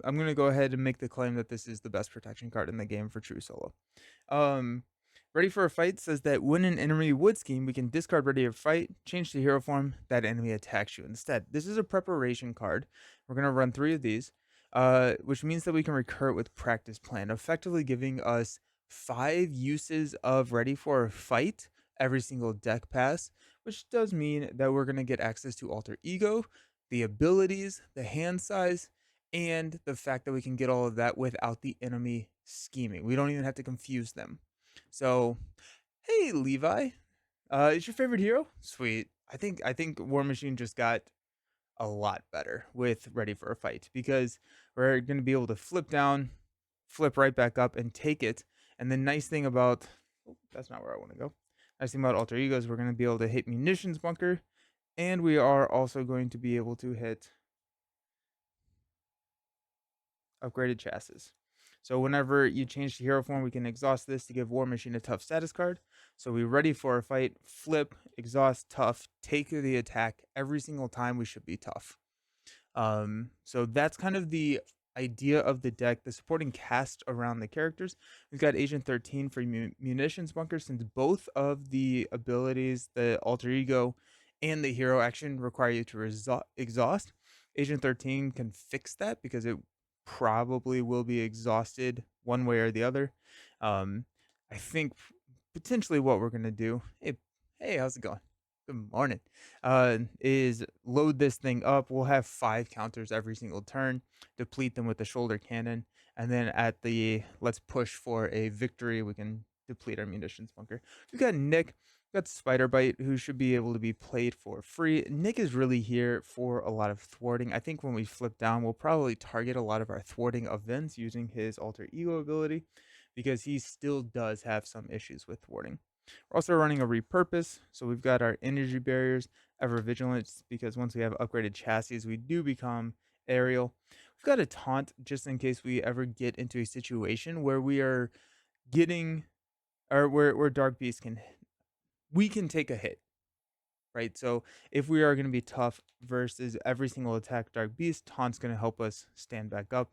I'm gonna go ahead and make the claim that this is the best protection card in the game for true solo. Um, Ready for a Fight says that when an enemy would scheme, we can discard Ready to Fight, change to hero form, that enemy attacks you instead. This is a preparation card. We're gonna run 3 of these, which means that we can recur it with Practice Plan, effectively giving us 5 uses of Ready for a Fight every single deck pass, which does mean that we're gonna get access to Alter Ego, the abilities, the hand size, and the fact that we can get all of that without the enemy scheming. We don't even have to confuse them. So, hey Levi, is your favorite hero? Sweet. I think War Machine just got a lot better with Ready for a Fight because we're going to be able to flip down, flip right back up, and take it. And the nice thing about that's not where I want to go. Nice thing about Alter Ego is we're going to be able to hit Munitions Bunker, and we are also going to be able to hit Upgraded Chassis. So whenever you change to hero form, we can exhaust this to give War Machine a tough status card. So we ready for a fight, flip, exhaust, tough, take the attack. Every single time we should be tough. So that's kind of the idea of the deck. The supporting cast around the characters. We've got Agent 13 for Munitions Bunker, since both of the abilities, the Alter Ego and the hero action, require you to exhaust. Agent 13 can fix that because it probably will be exhausted one way or the other. I think potentially what we're gonna do. Hey, how's it going? Good morning. Is load this thing up. We'll have 5 counters every single turn. Deplete them with the shoulder cannon, and then at the let's push for a victory, we can deplete our munitions bunker. We've got Nick. We've got Spider Bite, who should be able to be played for free. Nick is really here for a lot of thwarting. I think when we flip down, we'll probably target a lot of our thwarting events using his Alter Ego ability, because he still does have some issues with thwarting. We're also running a repurpose, so we've got our energy barriers, ever vigilance, because once we have upgraded chassis, we do become aerial. We've got a taunt just in case we ever get into a situation where we are getting, or where Dark Beast can take a hit, right? So if we are going to be tough versus every single attack Dark Beast, taunt's going to help us stand back up.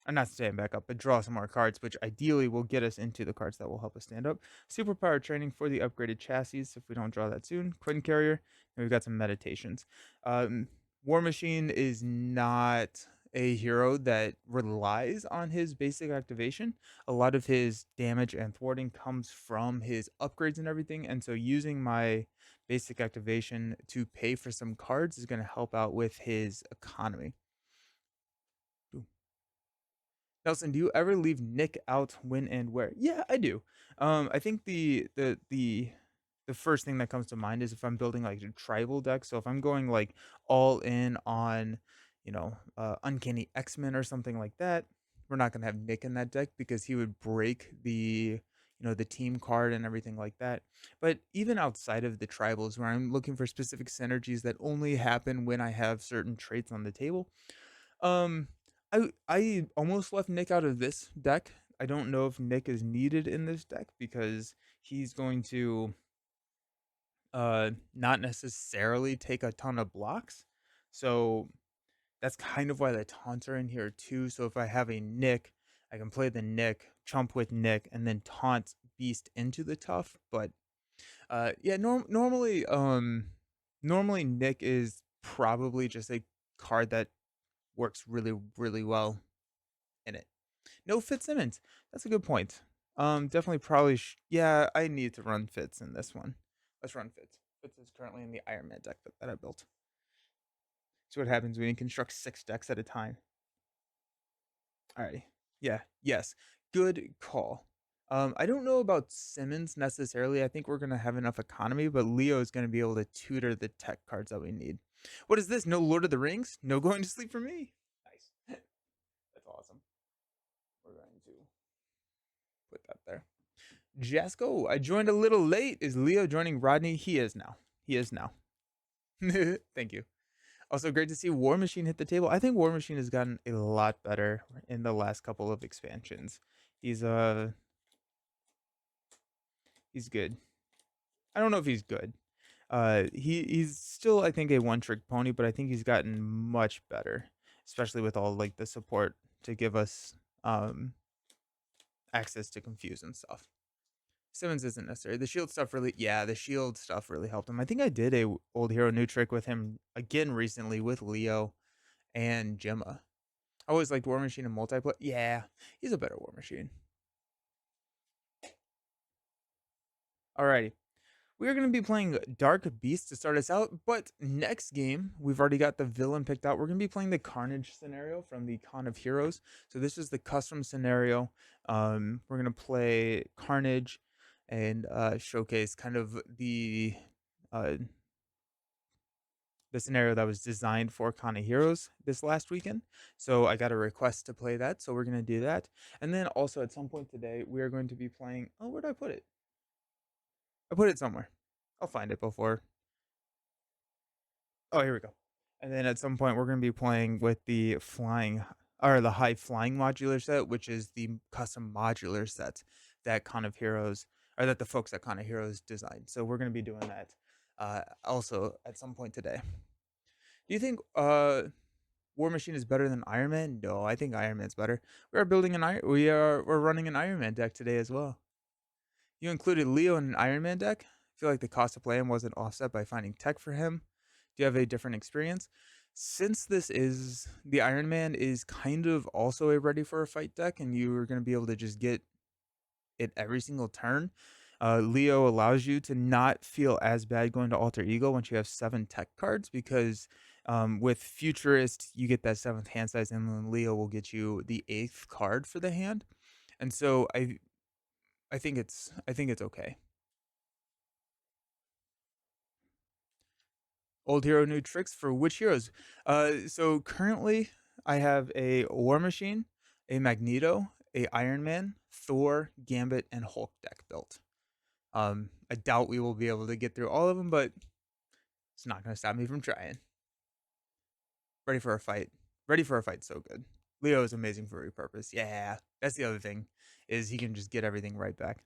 Or not stand back up, but draw some more cards, which ideally will get us into the cards that will help us stand up. Superpower training for the upgraded chassis if we don't draw that soon. Quinn Carrier, and we've got some meditations. War Machine is not a hero that relies on his basic activation. A lot of his damage and thwarting comes from his upgrades and everything, and so using my basic activation to pay for some cards is going to help out with his economy. Nelson, do you ever leave Nick out when and where? Yeah, I do. I think the first thing that comes to mind is if I'm building like a tribal deck. So if I'm going like all in on, Uncanny X-Men or something like that, we're not gonna have Nick in that deck because he would break the team card and everything like that. But even outside of the tribals, where I'm looking for specific synergies that only happen when I have certain traits on the table, um, I almost left Nick out of this deck. I don't know if Nick is needed in this deck because he's going to not necessarily take a ton of blocks. So that's kind of why the taunts are in here too. So if I have a Nick, I can play the Nick, chump with Nick, and then taunt Beast into the tough. But yeah, normally Nick is probably just a card that works really, really well in it. No Fitzsimmons. That's a good point. Definitely probably yeah, I need to run Fitz in this one. Let's run Fitz. Fitz is currently in the Iron Man deck that I built. See what happens when you construct 6 decks at a time. Alrighty. Yeah, yes. Good call. I don't know about Simmons necessarily. I think we're gonna have enough economy, but Leo is gonna be able to tutor the tech cards that we need. What is this? No Lord of the Rings? No going to sleep for me. Nice. That's awesome. We're going to put that there. Jasco, I joined a little late. Is Leo joining Rodney? He is now. He is now. Thank you. Also, great to see War Machine hit the table. I think War Machine has gotten a lot better in the last couple of expansions. He's he's good. I don't know if he's good. He's still, I think, a one trick pony, but I think he's gotten much better. especially with all like the support to give us um, access to confuse and stuff. Simmons isn't necessary. The shield stuff really, yeah, the shield stuff really helped him. I think I did a old hero new trick with him again recently with Leo and Gemma. I always liked War Machine and multiplayer. Yeah, he's a better War Machine. Alrighty. We are going to be playing Dark Beast to start us out, but next game, we've already got the villain picked out. We're going to be playing the Carnage scenario from the Con of Heroes. So this is the custom scenario. We're going to play Carnage and showcase kind of uh, the scenario that was designed for Con of Heroes this last weekend. So I got a request to play that, so we're going to do that. And then also at some point today, we are going to be playing... Oh, where did I put it? I put it somewhere. I'll find it before. Oh, here we go. And then at some point, we're going to be playing with the flying or the high flying modular set, which is the custom modular set that Con of Heroes or that the folks at Con of Heroes designed. So we're going to be doing that also at some point today. Do you think War Machine is better than Iron Man? No, I think Iron Man's better. We are building we're running an Iron Man deck today as well. You included Leo in an Iron Man deck. I feel like the cost of playing wasn't offset by finding tech for him. Do you have a different experience? Since this is the Iron Man is kind of also a ready for a fight deck, and you are going to be able to just get it every single turn. Leo allows you to not feel as bad going to Alter Ego once you have 7 tech cards, because with Futurist you get that 7th hand size, and then Leo will get you the 8th card for the hand, and so I think it's okay. Old hero, new tricks for which heroes? So currently I have a War Machine, a Magneto, a Iron Man, Thor, Gambit, and Hulk deck built. I doubt we will be able to get through all of them, but it's not going to stop me from trying. Ready for a fight. Ready for a fight, so good. Leo is amazing for repurpose. Yeah, that's the other thing, is he can just get everything right back.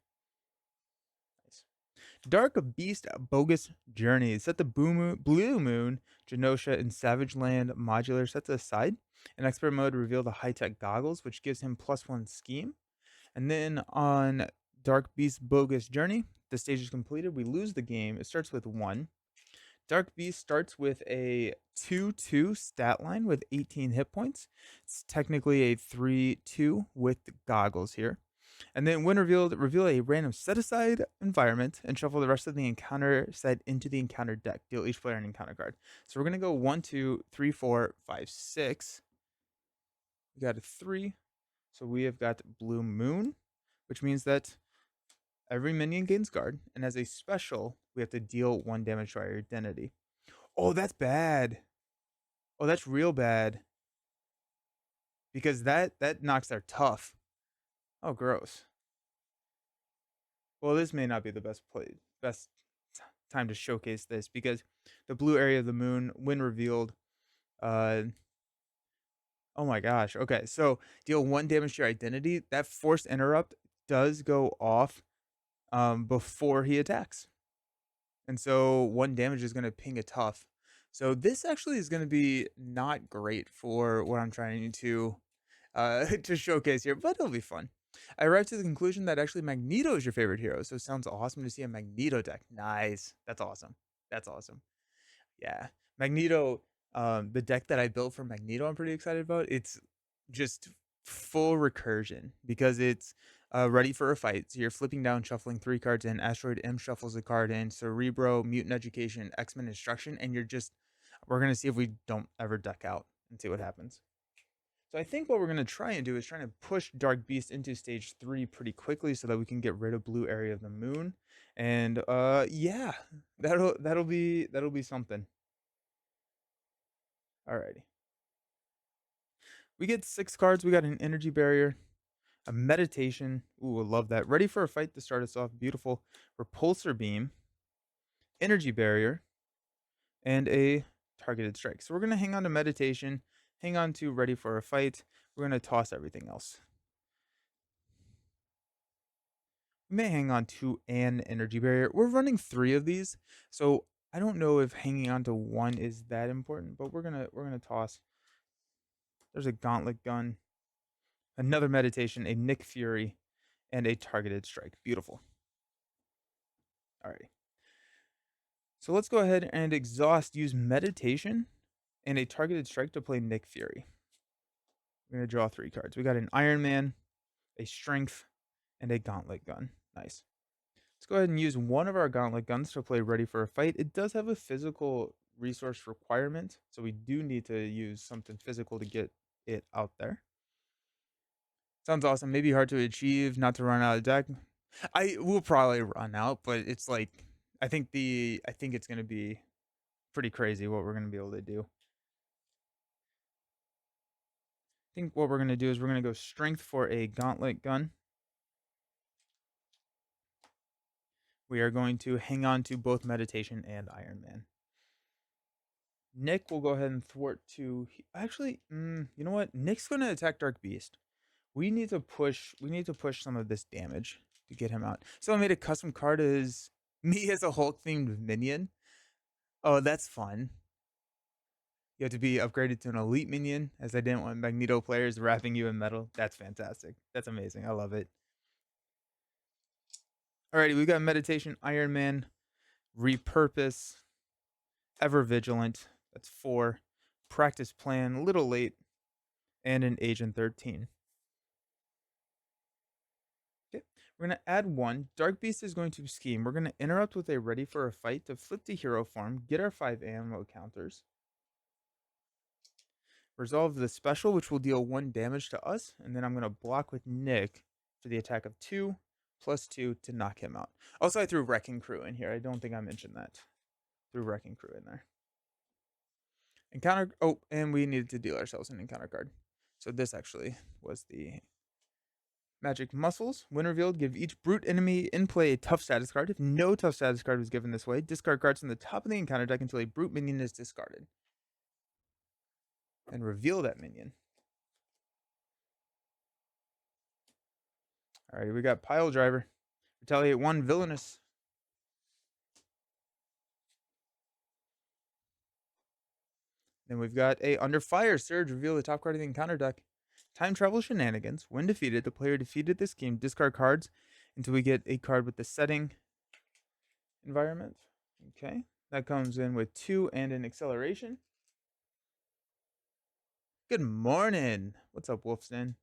Dark Beast Bogus Journey. Set the Blue Moon, Genosha, and Savage Land modular sets aside. In expert mode, reveal the high-tech goggles, which gives him +1 scheme. And then on Dark Beast Bogus Journey, the stage is completed. We lose the game. It starts with 1. Dark Beast starts with a 2/2 stat line with 18 hit points. It's technically a 3/2 with goggles here. And then when revealed, reveal a random set-aside environment and shuffle the rest of the encounter set into the encounter deck. Deal each player an encounter card. So we're going to go 1, 2, 3, 4, 5, 6. We got a 3. So we have got Blue Moon, which means that every minion gains guard. And as a special, we have to deal 1 damage to our identity. Oh, that's bad. Oh, that's real bad. Because that knocks our tough. Oh, gross. Well, this may not be the best time to showcase this, because the blue area of the moon, when revealed, oh my gosh. Okay, so deal 1 damage to your identity. That forced interrupt does go off before he attacks. And so 1 damage is going to ping a tough. So this actually is going to be not great for what I'm trying to to showcase here, but it'll be fun. I arrived to the conclusion that actually Magneto is your favorite hero, so it sounds awesome to see a Magneto deck. Nice. That's awesome. That's awesome. Yeah. Magneto, the deck that I built for Magneto, I'm pretty excited about. It's just full recursion because it's ready for a fight. So you're flipping down, shuffling 3 cards in. Asteroid M shuffles a card in. Cerebro, Mutant Education, X-Men Instruction, and we're going to see if we don't ever duck out and see what happens. So I think what we're going to try and do is trying to push Dark Beast into stage 3 pretty quickly so that we can get rid of blue area of the moon. And yeah, that'll be something. Alrighty. We get 6 cards. We got an energy barrier, a meditation. Ooh, I love that. Ready for a fight to start us off. Beautiful. Repulsor beam, energy barrier, and a targeted strike. So we're going to hang on to meditation, hang on to ready for a fight. We're going to toss everything else. We may hang on to an energy barrier. We're running 3 of these, so I don't know if hanging on to 1 is that important, but we're gonna toss. There's a Gauntlet Gun, another Meditation, a Nick Fury, and a Targeted Strike. Beautiful. Alrighty. So let's go ahead and exhaust, use Meditation and a Targeted Strike to play Nick Fury. We're going to draw 3 cards. We got an Iron Man, a Strength, and a Gauntlet Gun. Nice. Let's go ahead and use one of our Gauntlet Guns to play Ready for a Fight. It does have a physical resource requirement, so we do need to use something physical to get it out there. Sounds awesome. Maybe hard to achieve, not to run out of deck. I will probably run out, but it's like I think it's gonna be pretty crazy what we're gonna be able to do. I think what we're gonna do is we're gonna go Strength for a Gauntlet Gun. We are going to hang on to both Meditation and Iron Man. Nick will go ahead and thwart to. Actually, you know what? Nick's going to attack Dark Beast. We need to push some of this damage to get him out. So I made a custom card as me as a Hulk themed minion. Oh, that's fun. You have to be upgraded to an elite minion, as I didn't want Magneto players wrapping you in metal. That's fantastic. That's amazing. I love it. Alrighty, we got Meditation, Iron Man, Repurpose, Ever Vigilant. That's 4. Practice Plan, a little late, and an Agent 13. Okay, we're going to add 1. Dark Beast is going to scheme. We're going to interrupt with a Ready for a Fight to flip to hero form, get our 5 ammo counters. Resolve the special, which will deal 1 damage to us, and then I'm going to block with Nick for the attack of 2, +2 to knock him out. Also, I threw Wrecking Crew in here. I don't think I mentioned that. Threw Wrecking Crew in there. Encounter. Oh, and we needed to deal ourselves an encounter card. So this actually was the Magic Muscles. When revealed, give each brute enemy in play a tough status card. If no tough status card was given this way, discard cards from the top of the encounter deck until a brute minion is discarded. And reveal that minion. Alrighty, we got Pile Driver. Retaliate 1, Villainous. Then we've got a Under Fire Surge. Reveal the top card of the encounter deck. Time Travel Shenanigans. When defeated, the player defeated this game. Discard cards until we get a card with the setting environment. Okay, that comes in with 2 and an acceleration. Good morning. What's up, Wolfston?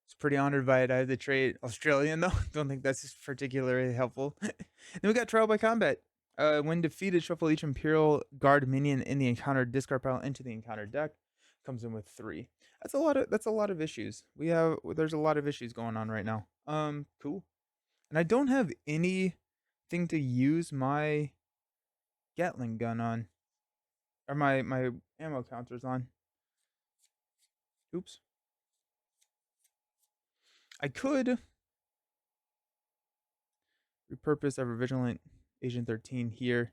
It's pretty honored by it. I have the trade Australian though. Don't think that's particularly helpful. Then we got Trial by Combat. When defeated, shuffle each Imperial Guard minion in the encounter discard pile into the encounter deck. Comes in with 3. That's a lot of issues. There's a lot of issues going on right now. Cool. And I don't have anything to use my Gatling gun on. Or my ammo counters on. Oops. I could repurpose Ever Vigilant Agent 13 here.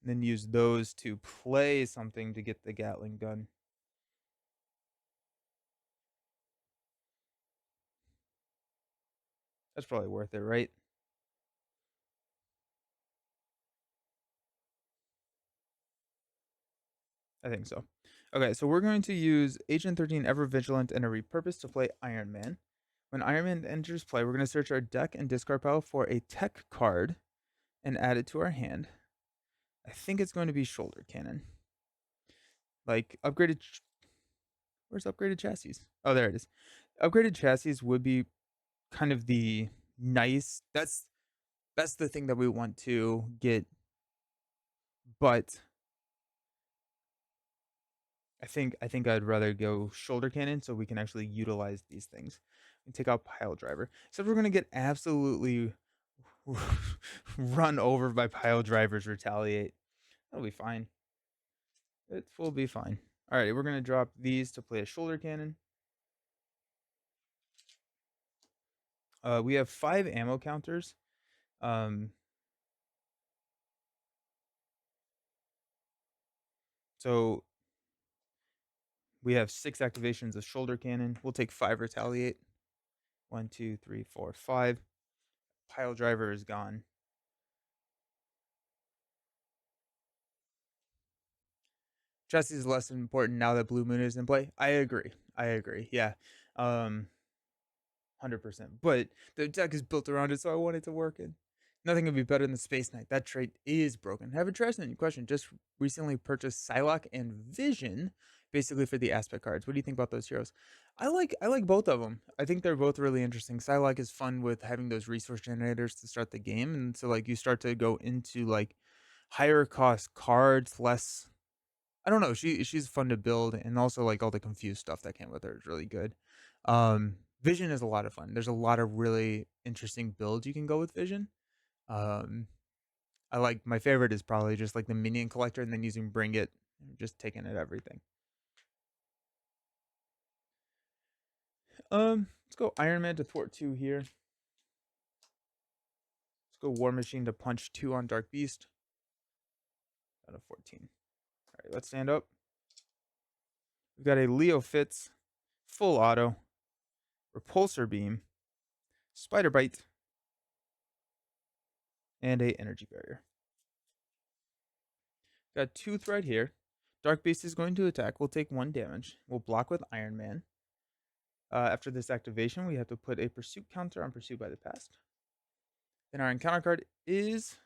And then use those to play something to get the Gatling gun. That's probably worth it, right? I think so. Okay, so we're going to use Agent 13 Ever Vigilant and a Repurpose to play Iron Man. When Iron Man enters play, we're going to search our deck and discard pile for a tech card and add it to our hand. I think it's going to be Shoulder Cannon. Like, upgraded... Where's upgraded chassis? Oh, there it is. Upgraded chassis would be kind of the nice... That's the thing that we want to get. But I think I'd rather go Shoulder Cannon so we can actually utilize these things and take out Pile Driver. Except we're gonna get absolutely run over by Pile Drivers. Retaliate. That'll be fine. It will be fine. All right, we're gonna drop these to play a Shoulder Cannon. We have 5 ammo counters. So we have 6 activations of Shoulder Cannon. We'll take 5 Retaliate. 1, 2, 3, 4, 5. Pile Driver is gone. Chassis is less important now that Blue Moon is in play. I agree. Yeah. 100%. But the deck is built around it, so I want it to work. And nothing could be better than Space Knight. That trait is broken. Have a fascinating question. Just recently purchased Psylocke and Vision, basically for the aspect cards. What do you think about those heroes? I like both of them. I think they're both really interesting. Psylocke is fun with having those resource generators to start the game, and so like you start to go into like higher cost cards, less. I don't know. She's fun to build, and also like all the confused stuff that came with her is really good. Vision is a lot of fun. There's a lot of really interesting builds you can go with Vision. Um, I like my favorite is probably just like the minion collector, and then using Bring It, just taking it everything. Let's go Iron Man to thwart 2 here. Let's go War Machine to punch 2 on Dark Beast. Out of 14. All right, let's stand up. We've got a Leo Fitz, full auto, Repulsor Beam, Spider Bite, and a Energy Barrier. Got 2 thread here. Dark Beast is going to attack. We'll take 1 damage. We'll block with Iron Man. After this activation, we have to put a pursuit counter on Pursuit by the Past. Then our encounter card is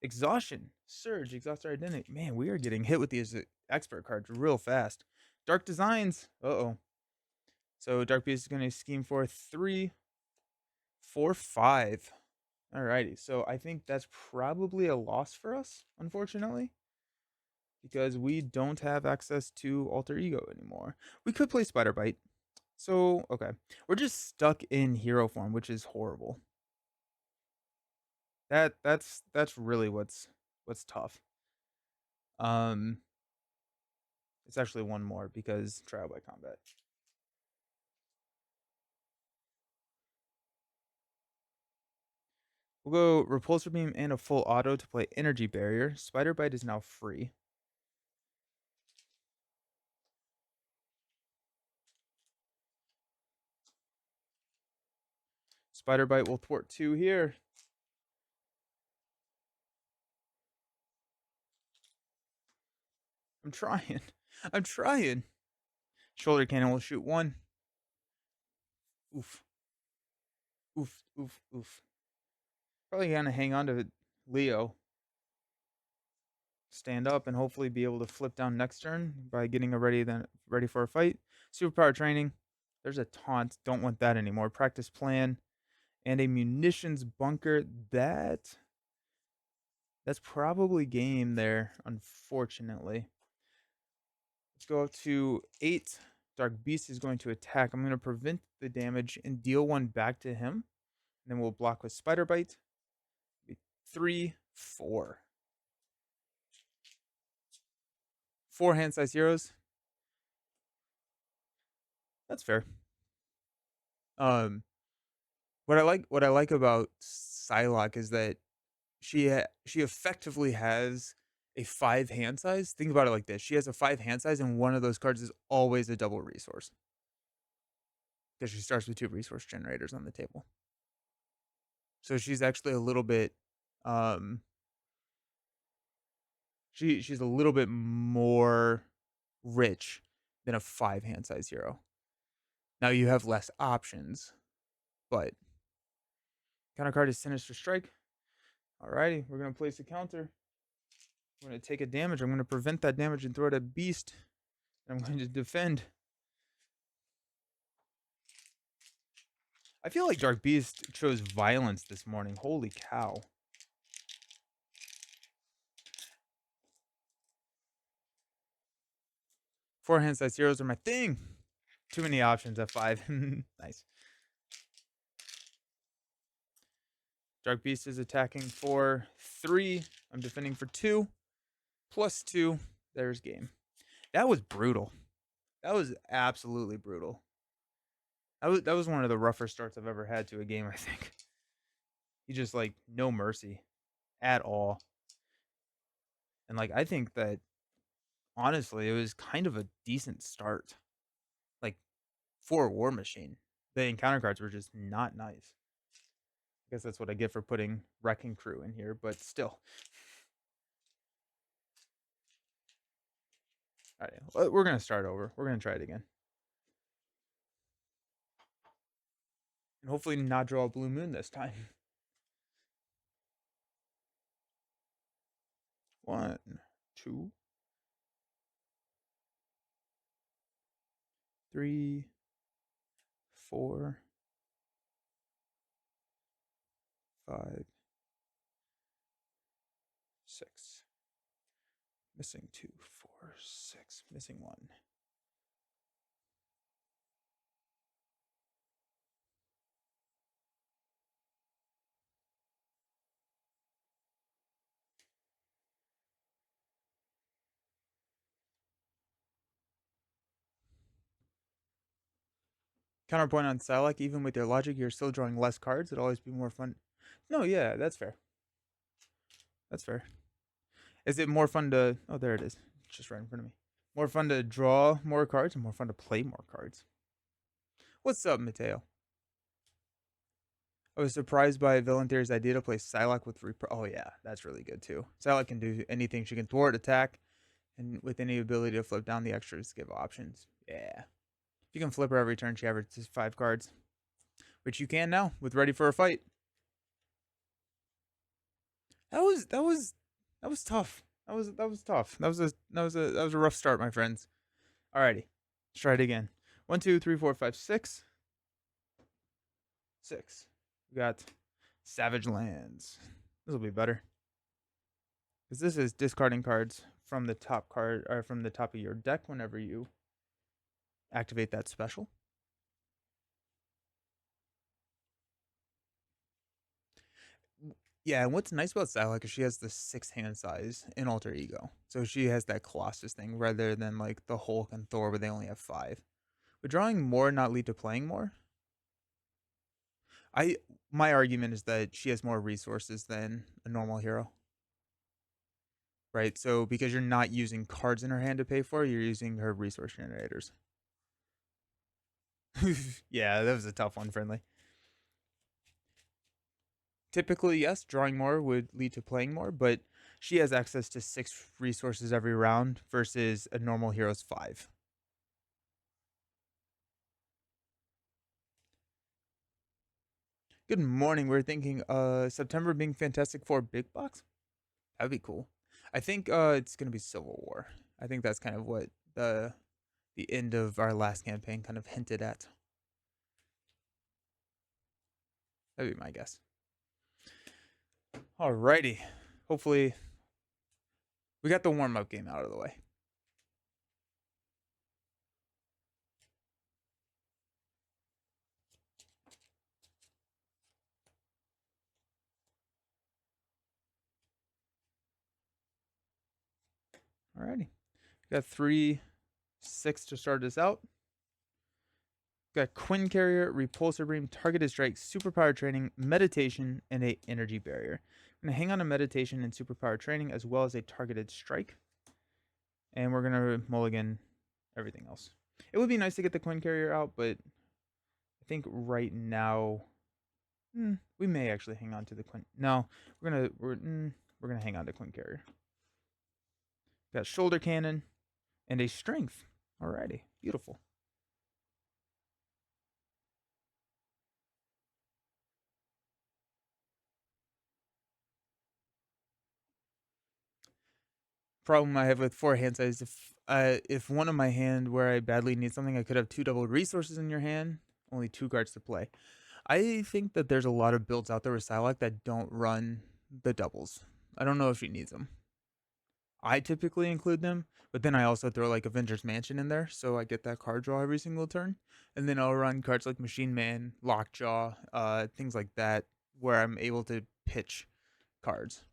Exhaustion. Surge, exhaust our identity. Man, we are getting hit with these expert cards real fast. Dark Designs. Uh-oh. So Dark Beast is going to scheme for 3, 4, 5. Alrighty. So I think that's probably a loss for us, unfortunately, because we don't have access to Alter Ego anymore. We could play Spider Bite. So, okay. We're just stuck in hero form, which is horrible. That's really what's tough. It's actually one more because trial by combat. We'll go Repulsor Beam and a full auto to play Energy Barrier. Spider Bite is now free. Spider Bite will thwart 2 here. I'm trying. I'm trying. Shoulder Cannon will shoot 1. Oof. Oof, oof, oof. Probably gonna hang on to Leo. Stand up and hopefully be able to flip down next turn by getting ready for a fight. Superpower Training. There's a taunt. Don't want that anymore. Practice Plan. And a Munitions Bunker. That's probably game there, unfortunately. Let's go up to 8. Dark Beast is going to attack. I'm going to prevent the damage and deal 1 back to him. And then we'll block with Spider Bite. 3, 4. 4 hand-sized heroes. That's fair. What I like about Psylocke is that she effectively has a 5 hand size. Think about it like this: she has a 5 hand size, and one of those cards is always a double resource because she starts with 2 resource generators on the table. So she's actually a little bit, she's a little bit more rich than a 5 hand size hero. Now you have less options, but counter card is Sinister Strike. Alrighty, we're gonna place a counter. I'm going to take a damage. I'm going to prevent that damage and throw it at Beast. And I'm going to defend. I feel like Dark Beast chose violence this morning. Holy cow. Four hand-sized heroes are my thing. Too many options at 5. Nice. Dark Beast is attacking for 3. I'm defending for 2. Plus 2. There's game. That was brutal. That was absolutely brutal. That was one of the rougher starts I've ever had to a game, I think. He just, like, no mercy at all. And, like, I think that, honestly, it was kind of a decent start. Like, for War Machine. The encounter cards were just not nice. I guess that's what I get for putting Wrecking Crew in here, but still. All right, we're gonna start over. We're gonna try it again, and hopefully not draw a blue moon this time. 1, 2, 3, 4, 5, 6. Missing 2, 4, 6. Missing 1. Counterpoint on Salak, even with your logic, you're still drawing less cards. It'll always be more fun. No, yeah, that's fair. That's fair. Is it more fun to... Oh, there it is. It's just right in front of me. More fun to draw more cards or more fun to play more cards? What's up, Mateo? I was surprised by Villain Theory's idea to play Psylocke with Oh yeah, that's really good too. Psylocke can do anything. She can thwart attack, and with any ability to flip down the extras, give options. Yeah. If you can flip her every turn, she averages 5 cards. Which you can now with Ready for a Fight. That was tough. That was tough. That was a rough start, my friends. Alrighty. Let's try it again. 1, 2, 3, 4, 5, 6. 6. We got Savage Lands. This will be better. Because this is discarding cards from the top card or from the top of your deck whenever you activate that special. Yeah, and what's nice about Psylocke is she has the 6 hand size in Alter Ego. So she has that Colossus thing rather than like the Hulk and Thor where they only have 5. Would drawing more not lead to playing more? My argument is that she has more resources than a normal hero. Right? So because you're not using cards in her hand to pay for, you're using her resource generators. Yeah, that was a tough one, Friendly. Typically, yes, drawing more would lead to playing more, but she has access to 6 resources every round versus a normal hero's 5. Good morning. We're thinking September being Fantastic Four big box. That'd be cool. I think it's gonna be Civil War. I think that's kind of what the end of our last campaign kind of hinted at. That'd be my guess. Alrighty. Hopefully we got the warm-up game out of the way. Alrighty. Got 3, 6 to start us out. Got Quinn Carrier, Repulsor Beam, Targeted Strike, Superpower Training, Meditation, and a Energy Barrier. I'm going to hang on to Meditation and Superpower Training as well as a Targeted Strike. And we're going to mulligan everything else. It would be nice to get the Quinn Carrier out, but I think right now we may actually hang on to the Quinn. No, we're gonna hang on to Quinn Carrier. Got Shoulder Cannon and a Strength. Alrighty, beautiful. Problem I have with 4 hand size, if one of my hand where I badly need something, I could have 2 double resources in your hand, only 2 cards to play. I think that there's a lot of builds out there with Psylocke that don't run the doubles. I don't know if she needs them. I typically include them, but then I also throw like Avengers Mansion in there, so I get that card draw every single turn. And then I'll run cards like Machine Man, Lockjaw, things like that, where I'm able to pitch cards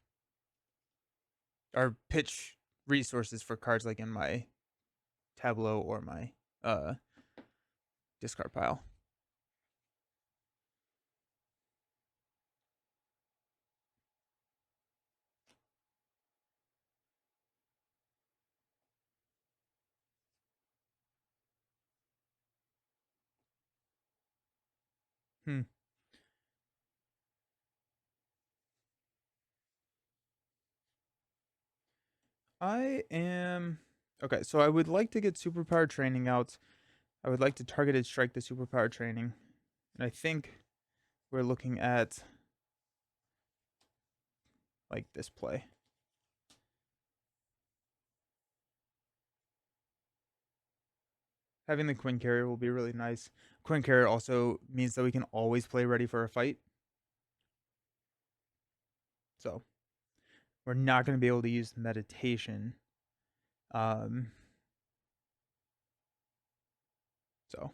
or pitch resources for cards like in my tableau or my discard pile. Hmm. I am Okay, so I would like to get superpower training out. I would like to targeted strike the superpower training. And I think we're looking at like this play. Having the Quinn carrier will be really nice. Quinn carrier also means that we can always play ready for a fight. So we're not going to be able to use meditation. Um, so,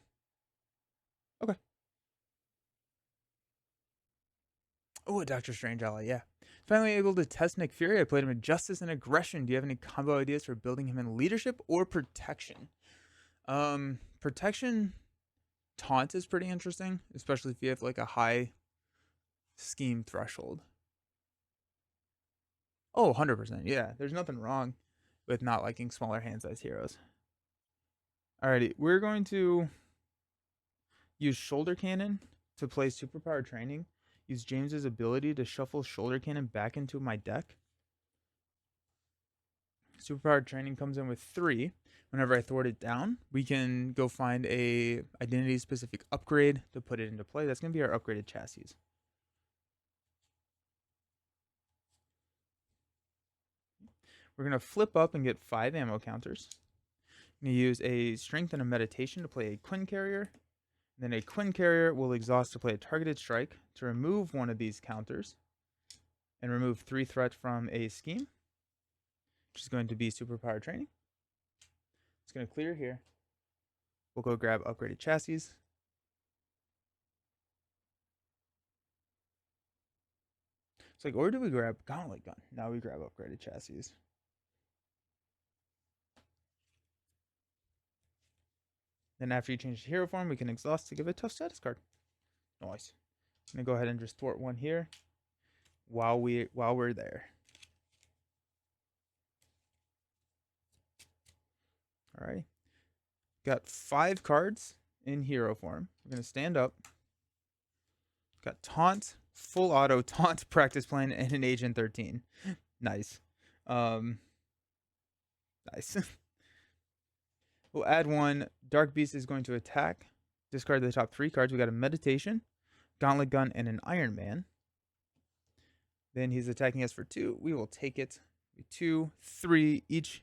okay. Oh, a Doctor Strange ally, yeah. Finally able to test Nick Fury. I played him in Justice and Aggression. Do you have any combo ideas for building him in leadership or protection? Protection taunt is pretty interesting, especially if you have like a high scheme threshold. Oh, 100%. Yeah, there's nothing wrong with not liking smaller hand size heroes. Alrighty, we're going to use Shoulder Cannon to play Superpower Training. Use James's ability to shuffle Shoulder Cannon back into my deck. Superpower Training comes in with 3. Whenever I thwart it down, we can go find a identity specific upgrade to put it into play. That's going to be our upgraded chassis. We're going to flip up and get 5 ammo counters. I'm going to use a Strength and a Meditation to play a Quinn carrier. Then a Quinn carrier will exhaust to play a targeted strike to remove one of these counters and remove 3 threats from a scheme, which is going to be Superpower Training. It's going to clear here. We'll go grab upgraded chassis. It's like, or do we grab Gauntlet Gun? Now we grab upgraded chassis. Then after you change the hero form, we can exhaust to give a tough status card. Nice. I'm gonna go ahead and just thwart one here while we're there. Alright. Got 5 cards in hero form. We're gonna stand up. Got Taunt, Full Auto, Taunt, Practice Plan, and an Agent 13. Nice. Nice. We'll add 1. Dark Beast is going to attack. Discard the top 3 cards. We got a Meditation, Gauntlet Gun, and an Iron Man. Then he's attacking us for 2. We will take it. 2, 3 each.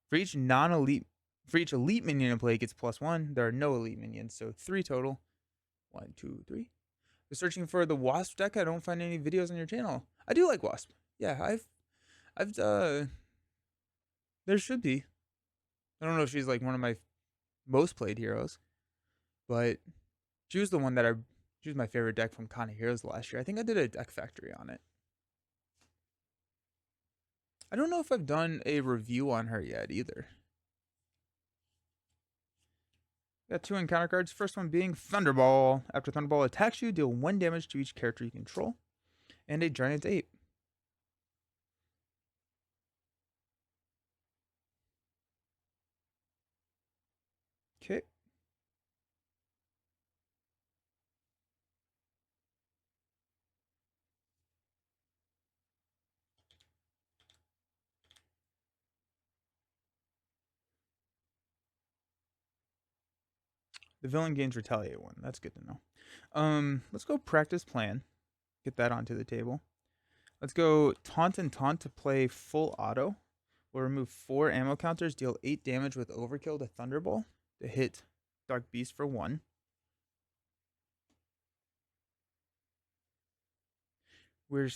For each non-elite, for each elite minion in play, it gets +1. There are no elite minions, so 3 total. 1, 2, 3. We're searching for the Wasp deck. I don't find any videos on your channel. I do like Wasp. Yeah, there should be. I don't know if she's like one of my most played heroes, but she was the one that she was my favorite deck from Con of Heroes last year. I think I did a deck factory on it. I don't know if I've done a review on her yet either. Got 2 encounter cards. First one being Thunderball. After Thunderball attacks you, deal 1 damage to each character you control. And a Giant Ape. Okay. The villain gains Retaliate 1. That's good to know. Let's go Practice Plan. Get that onto the table. Let's go Taunt and Taunt to play Full Auto. We'll remove 4 ammo counters, deal 8 damage with Overkill to Thunderball to hit Dark Beast for 1. We're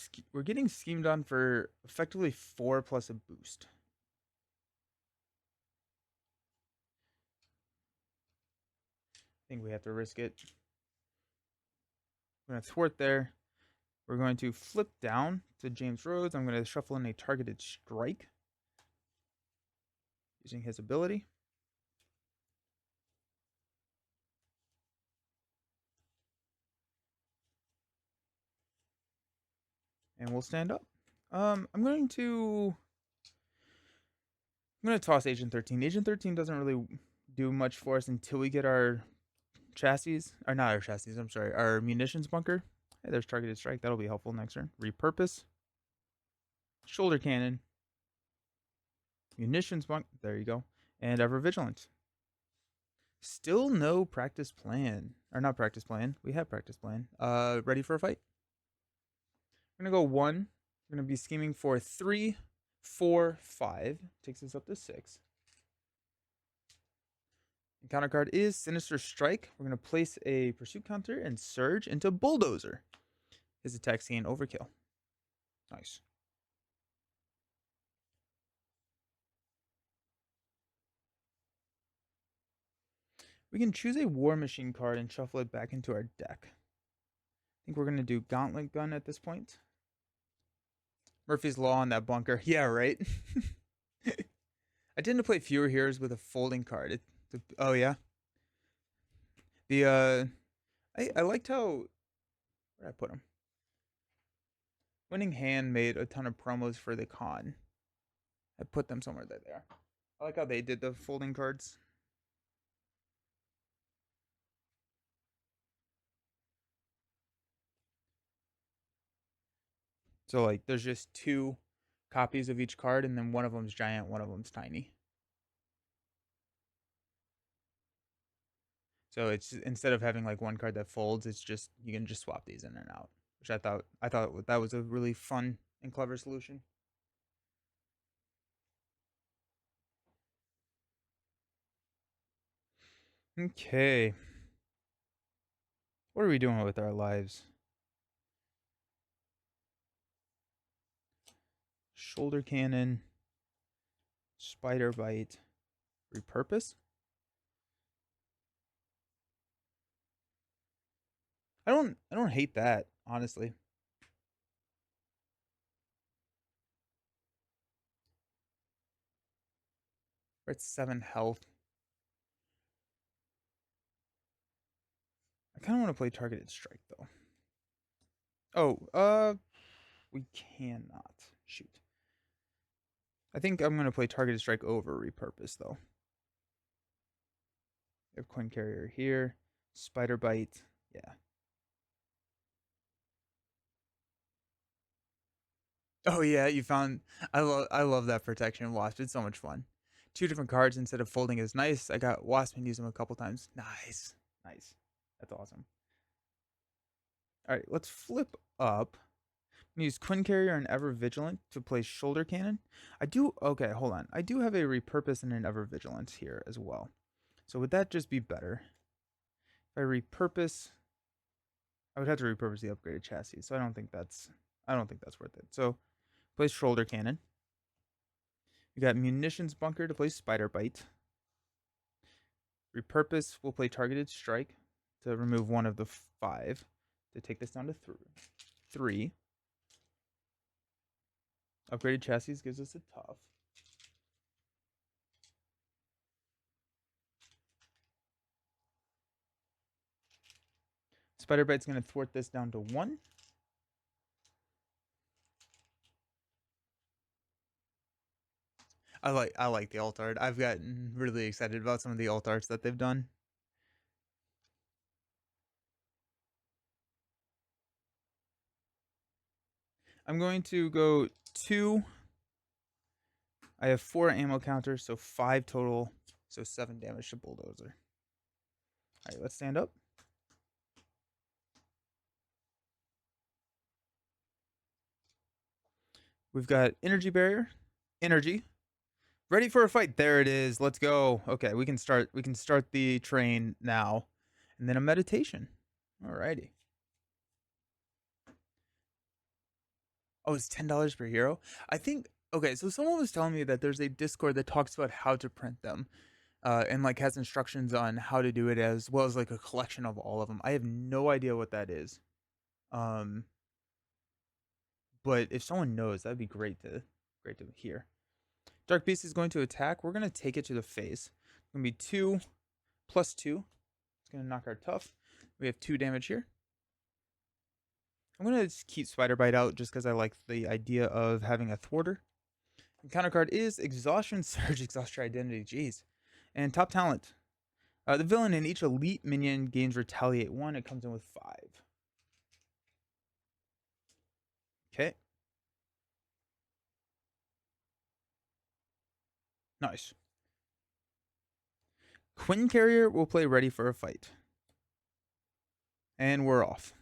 getting schemed on for effectively 4 plus a boost. I think we have to risk it. We're going to thwart there. We're going to flip down to James Rhodes. I'm going to shuffle in a targeted strike using his ability. And we'll stand up. I'm going to toss Agent 13. Agent 13 doesn't really do much for us until we get our chassis, or not our chassis, I'm sorry, our munitions bunker. Hey, there's targeted strike. That'll be helpful next turn. Repurpose. Shoulder cannon. Munitions bunker. There you go. And Ever Vigilant. Still no practice plan. Or not practice plan. We have practice plan. Ready for a fight? We're gonna go 1. We're gonna be scheming for 3, 4, 5. Takes us up to 6. The counter card is Sinister Strike. We're gonna place a pursuit counter and surge into Bulldozer. His attack scene overkill. Nice. We can choose a War Machine card and shuffle it back into our deck. I think we're going to do Gauntlet Gun at this point. Murphy's Law on that bunker. Yeah, right? I tend to play fewer heroes with a folding card. Oh, yeah? I liked how... Where did I put him? Winning Hand made a ton of promos for the con. I put them somewhere there. I like how they did the folding cards. So, like, there's just 2 copies of each card, and then one of them's giant, one of them's tiny. So it's instead of having like one card that folds, it's just you can just swap these in and out, which I thought that was a really fun and clever solution. Okay. What are we doing with our lives? Shoulder Cannon, Spider Bite, Repurpose? I don't hate that, honestly. We're at 7 health. I kind of want to play Targeted Strike though. Oh, we cannot. Shoot. I think I'm gonna play Targeted Strike over Repurpose though. We have Coin Carrier here. Spider Bite. Yeah. Oh yeah, you found. I love that protection wasp. It's so much fun. 2 different cards instead of folding is nice. I got wasp and used them a couple times. Nice, nice. That's awesome. All right, let's flip up. I'm gonna use Quinn Carrier and Ever Vigilant to play Shoulder Cannon. I do. Okay, hold on. I do have a Repurpose and an Ever Vigilant here as well. So would that just be better? If I repurpose, I would have to repurpose the upgraded chassis. So I don't think that's worth it. So play Shoulder Cannon. We got Munitions Bunker to play Spider Bite. Repurpose will play Targeted Strike to remove 1 of the 5 to take this down to 3. Upgraded Chassis gives us a tough. Spider Bite's going to thwart this down to 1. I like the alt art. I've gotten really excited about some of the alt arts that they've done. I'm going to go 2. I have 4 ammo counters, so 5 total, so 7 damage to Bulldozer. All right, let's stand up. We've got Energy Barrier, Energy. Ready for a fight. There it is. Let's go. Okay, we can start the train now. And then a meditation. Alrighty. Oh, it's $10 per hero? I think okay, so someone was telling me that there's a Discord that talks about how to print them. And like has instructions on how to do it as well as like a collection of all of them. I have no idea what that is. But if someone knows, that'd be great to hear. Dark Beast is going to attack. We're gonna take it to the face. It's gonna be 2 plus 2. It's gonna knock our tough. We have 2 damage here. I'm gonna just keep Spider Bite out just because I like the idea of having a thwarter. And counter card is Exhaustion Surge, Exhaust Your Identity. Jeez. And top talent. The villain in each elite minion gains Retaliate 1. It comes in with 5. Okay. Nice. Quinn Carrier will play ready for a fight. And we're off.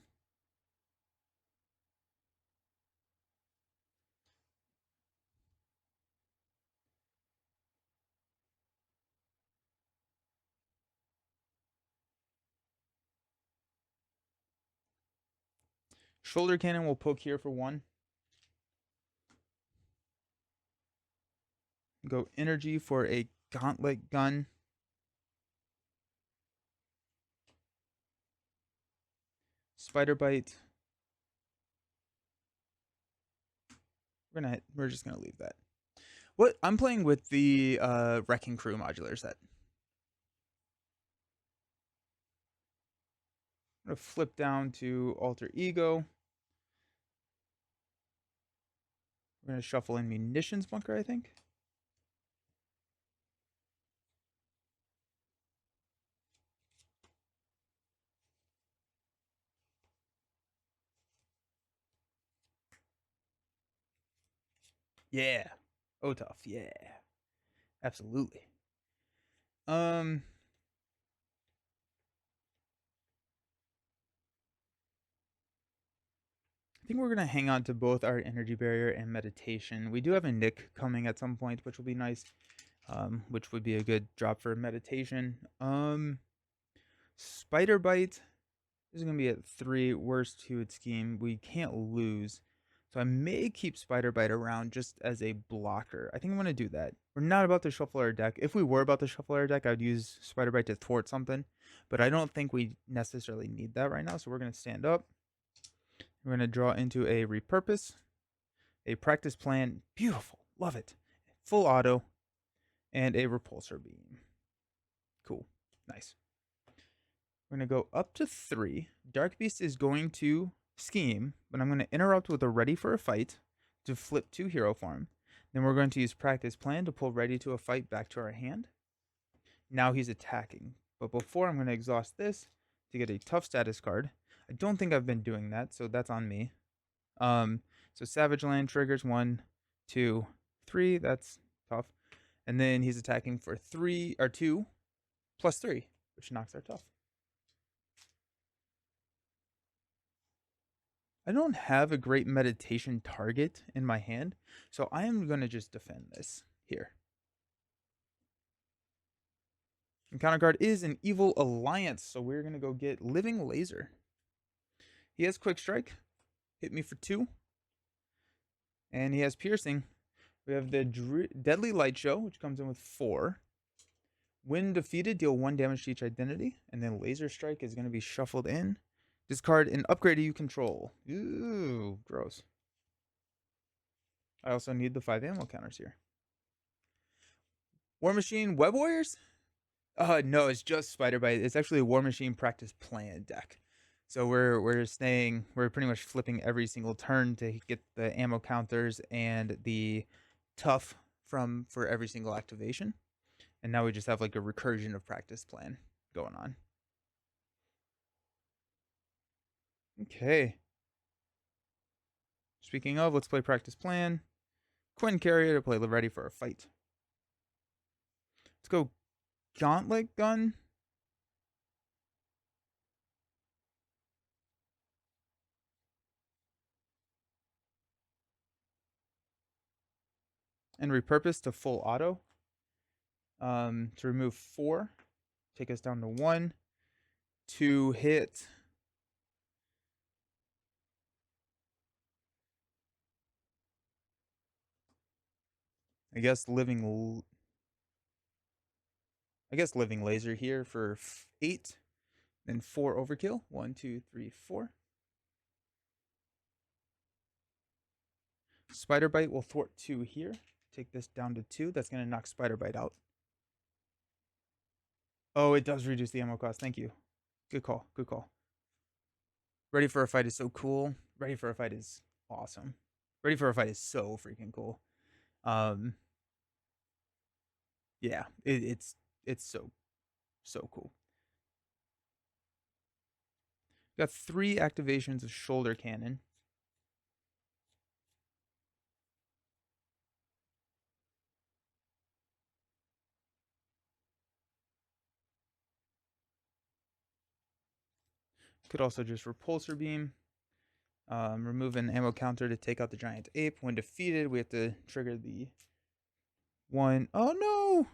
Shoulder cannon will poke here for 1. Go energy for a gauntlet gun. Spider bite. We're just gonna leave that. What I'm playing with the Wrecking Crew modular set. I'm gonna flip down to Alter Ego. We're gonna shuffle in Munitions Bunker, I think. Yeah. OTUF, yeah. Absolutely. I think we're gonna hang on to both our energy barrier and meditation. We do have a Nick coming at some point, which will be nice. Which would be a good drop for meditation. Spider bite is gonna be at 3. Worst 2 scheme. We can't lose. So I may keep Spider Bite around just as a blocker. I think I'm going to do that. We're not about to shuffle our deck. If we were about to shuffle our deck, I would use Spider Bite to thwart something. But I don't think we necessarily need that right now. So we're going to stand up. We're going to draw into a Repurpose. A Practice Plan. Beautiful. Love it. Full auto. And a Repulsor Beam. Cool. Nice. We're going to go up to 3. Dark Beast is going to scheme, but I'm going to interrupt with a Ready for a Fight to flip 2 hero form. Then we're going to use Practice Plan to pull Ready to a Fight back to our hand. Now he's attacking. But before, I'm going to exhaust this to get a tough status card. I don't think I've been doing that, so that's on me. So Savage Land triggers 1, 2, 3. That's tough. And then he's attacking for 3 or 2 plus 3, which knocks our tough. I don't have a great meditation target in my hand, so I am going to just defend this here. And counter card is an Evil Alliance, so we're going to go get Living Laser. He has Quick Strike, hit me for 2, and he has Piercing. We have the Deadly Light Show, which comes in with 4. When defeated, deal 1 damage to each identity, and then Laser Strike is going to be shuffled in. Discard an upgrade you control. Ooh, gross. I also need the 5 ammo counters here. War Machine Web Warriors? No, it's just Spider Bite. It's actually a War Machine Practice Plan deck. So we're pretty much flipping every single turn to get the ammo counters and the tough for every single activation. And now we just have like a recursion of Practice Plan going on. Okay. Speaking of, let's play Practice Plan. Quinn Carrier to play Ready for a Fight. Let's go Gauntlet Gun. And repurpose to full auto. To remove 4. Take us down to 1. To hit. I guess Living Laser here for 8. Then 4 overkill. 1, 2, 3, 4. Spider Bite will thwart 2 here. Take this down to 2. That's going to knock Spider Bite out. Oh, it does reduce the ammo cost. Thank you. Good call. Good call. Ready for a Fight is so cool. Ready for a Fight is awesome. Ready for a Fight is so freaking cool. Yeah, it's so cool. Got 3 activations of Shoulder Cannon. Could also just repulsor beam. Remove an ammo counter to take out the giant ape. When defeated, we have to trigger the 1. Oh no!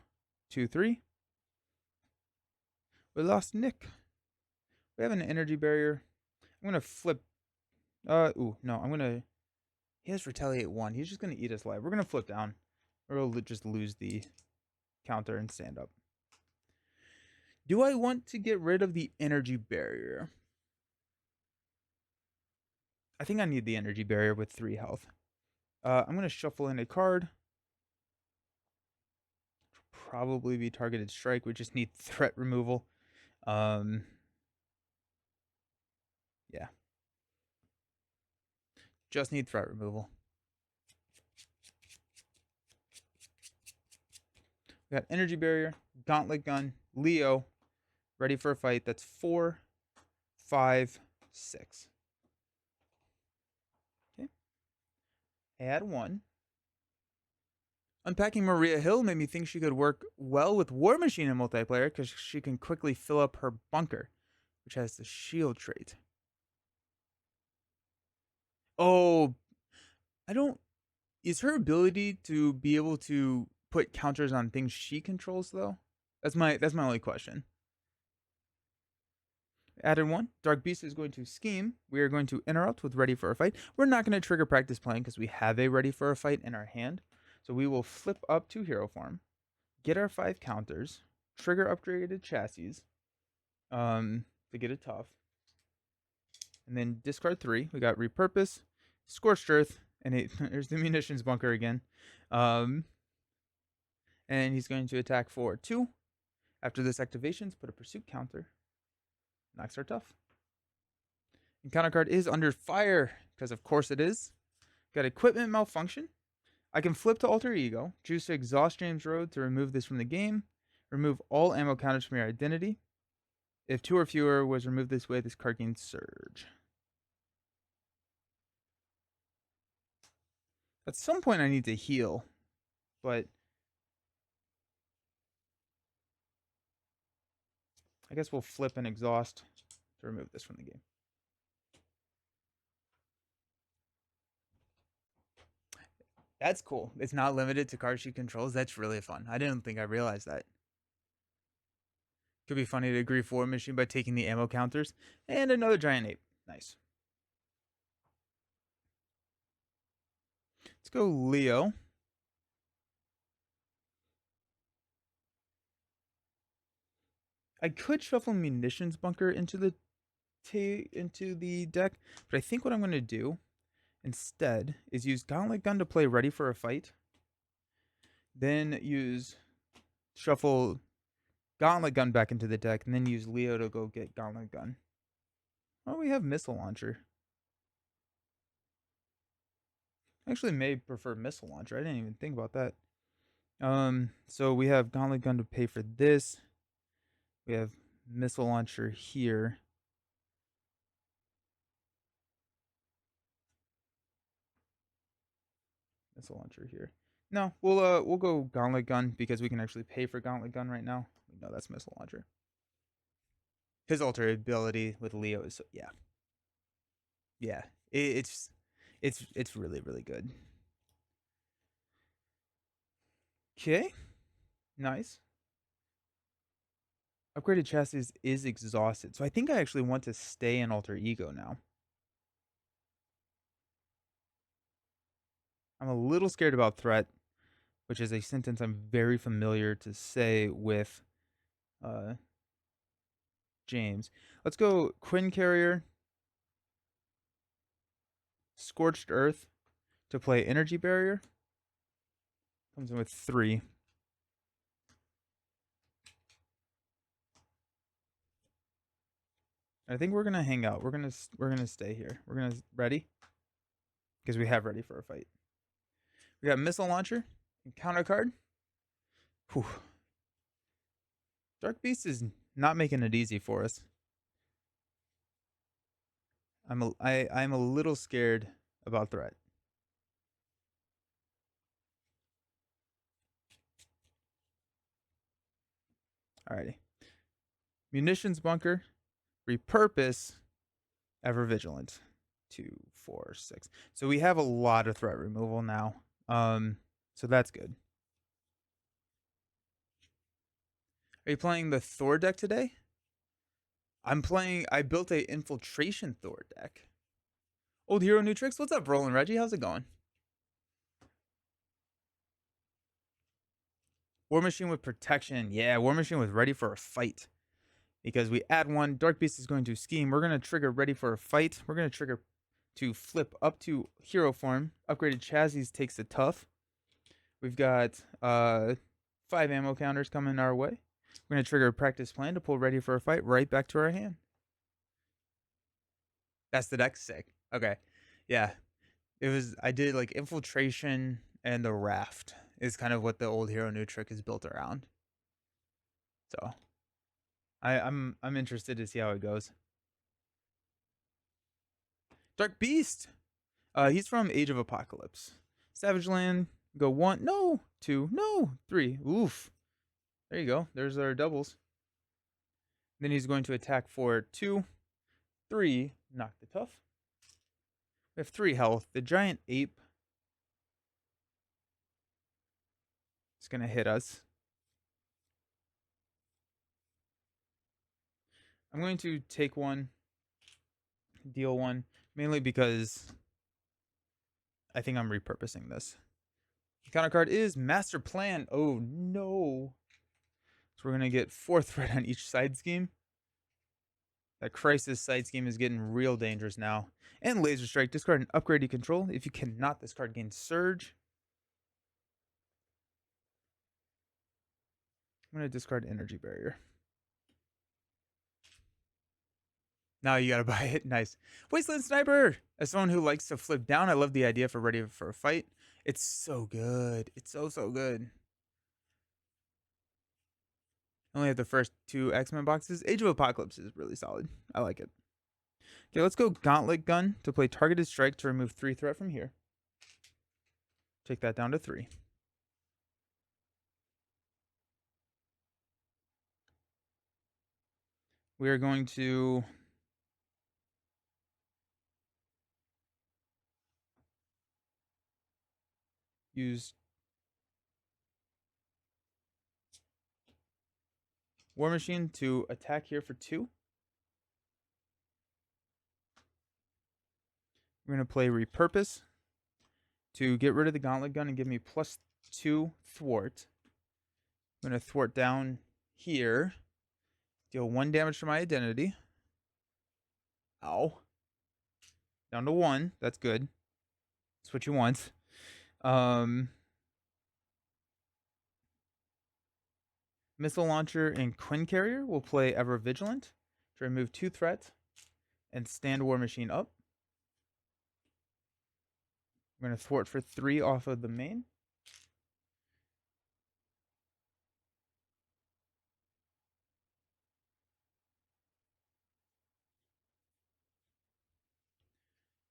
2, 3. We lost Nick. We have an energy barrier. I'm gonna flip. No. I'm gonna. He has retaliate 1. He's just gonna eat us alive. We're gonna flip down, or we'll just lose the counter and stand up. Do I want to get rid of the energy barrier? I think I need the energy barrier with 3 health. I'm gonna shuffle in a card. Probably be targeted strike. We just need threat removal. Yeah. Just need threat removal. We got energy barrier, gauntlet gun, Leo, ready for a fight. That's 4, 5, 6. Okay. Add 1. Unpacking Maria Hill made me think she could work well with War Machine in multiplayer because she can quickly fill up her bunker, which has the shield trait. Oh, I don't. Is her ability to be able to put counters on things she controls though? That's my only question. Added 1. Dark Beast is going to scheme. We are going to interrupt with ready for a fight. We're not going to trigger practice playing because we have a ready for a fight in our hand. So we will flip up to hero form, get our 5 counters, trigger upgraded chassis to get it tough. And then discard 3. We got repurpose, scorched earth, and there's the munitions bunker again. And he's going to attack for 2. After this activations, put a pursuit counter. Knocks are tough. Encounter card is under fire, because of course it is. Got equipment malfunction. I can flip to alter ego. Choose to exhaust James Road to remove this from the game. Remove all ammo counters from your identity. If 2 or fewer was removed this way, this card gains surge. At some point I need to heal, but I guess we'll flip and exhaust to remove this from the game. That's cool. It's not limited to cards she controls. That's really fun. I didn't think I realized that. Could be funny to grief War Machine by taking the ammo counters. And another giant ape. Nice. Let's go Leo. I could shuffle munitions bunker into the deck, but I think what I'm going to do instead is use gauntlet gun to play ready for a fight. Then use shuffle gauntlet gun back into the deck, and then use Leo to go get gauntlet gun. Oh, we have missile launcher. I actually may prefer missile launcher. I didn't even think about that. So we have gauntlet gun to pay for this. We have missile launcher here. Missile launcher here. No, we'll go gauntlet gun because we can actually pay for gauntlet gun right now. We know that's missile launcher. His alter ability with Leo is yeah. It's really really good. Okay, nice. Upgraded chassis is exhausted, so I think I actually want to stay in alter ego now. I'm a little scared about threat, which is a sentence I'm very familiar to say with James. Let's go Quinn Carrier, Scorched Earth to play Energy Barrier. Comes in with 3. I think we're gonna hang out. We're gonna stay here. We're gonna ready because we have ready for a fight. We got missile launcher, counter card. Whew. Dark Beast is not making it easy for us. I'm a little scared about threat. Alrighty. Munitions bunker, repurpose Ever Vigilant. 2, 4, 6. So we have a lot of threat removal now. So that's good. Are you playing the Thor deck today? I built a Infiltration Thor deck. Old Hero, New Tricks. What's up, Roland Reggie? How's it going? War Machine with Protection. Yeah, War Machine was ready for a fight. Because we add one, Dark Beast is going to scheme. We're going to trigger Ready for a Fight. We're going to trigger to flip up to hero form. Upgraded Chassis takes a tough. We've got 5 ammo counters coming our way. We're going to trigger a Practice Plan to pull Ready for a Fight right back to our hand. That's the deck. Sick. Okay. Yeah. I did like Infiltration and the Raft is kind of what the Old Hero New Trick is built around. So I'm interested to see how it goes. Dark Beast. He's from Age of Apocalypse. Savage Land. Go 1. No. 2. No. 3. Oof. There you go. There's our doubles. Then he's going to attack for 2. 3. Knock the tough. We have 3 health. The giant ape is going to hit us. I'm going to take 1. Deal 1. Mainly because I think I'm repurposing this. The counter card is Master Plan. Oh, no. So we're going to get 4 threat on each side scheme. That Crisis side scheme is getting real dangerous now. And Laser Strike. Discard an upgrade you control. If you cannot, this card gains Surge. I'm going to discard Energy Barrier. Now you got to buy it. Nice. Wasteland Sniper. As someone who likes to flip down, I love the idea for Ready for a Fight. It's so good. It's so good. I only have the first 2 X-Men boxes. Age of Apocalypse is really solid. I like it. Okay, let's go Gauntlet Gun to play Targeted Strike to remove 3 threat from here. Take that down to 3. We are going to use War Machine to attack here for 2. We're going to play Repurpose to get rid of the Gauntlet Gun and give me +2 thwart. I'm going to thwart down here. Deal 1 damage to my identity. Ow. Down to 1. That's good. That's what you want. Missile Launcher and Quinn Carrier will play Ever Vigilant to remove 2 threats and stand War Machine up. I'm going to thwart for 3 off of the main.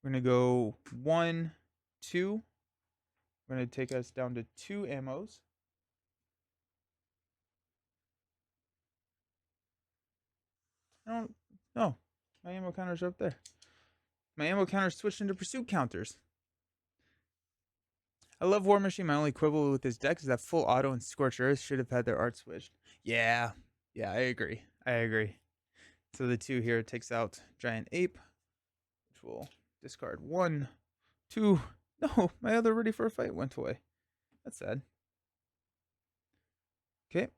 We're going to go 1, 2. We're going to take us down to 2 ammos. No, my ammo counters are up there. My ammo counters switched into pursuit counters. I love War Machine. My only quibble with this deck is that full auto and Scorched Earth should have had their art switched. Yeah, I agree. So the 2 here takes out Giant Ape, which will discard 1, 2. No, my other Ready for a Fight went away. That's sad. Okay.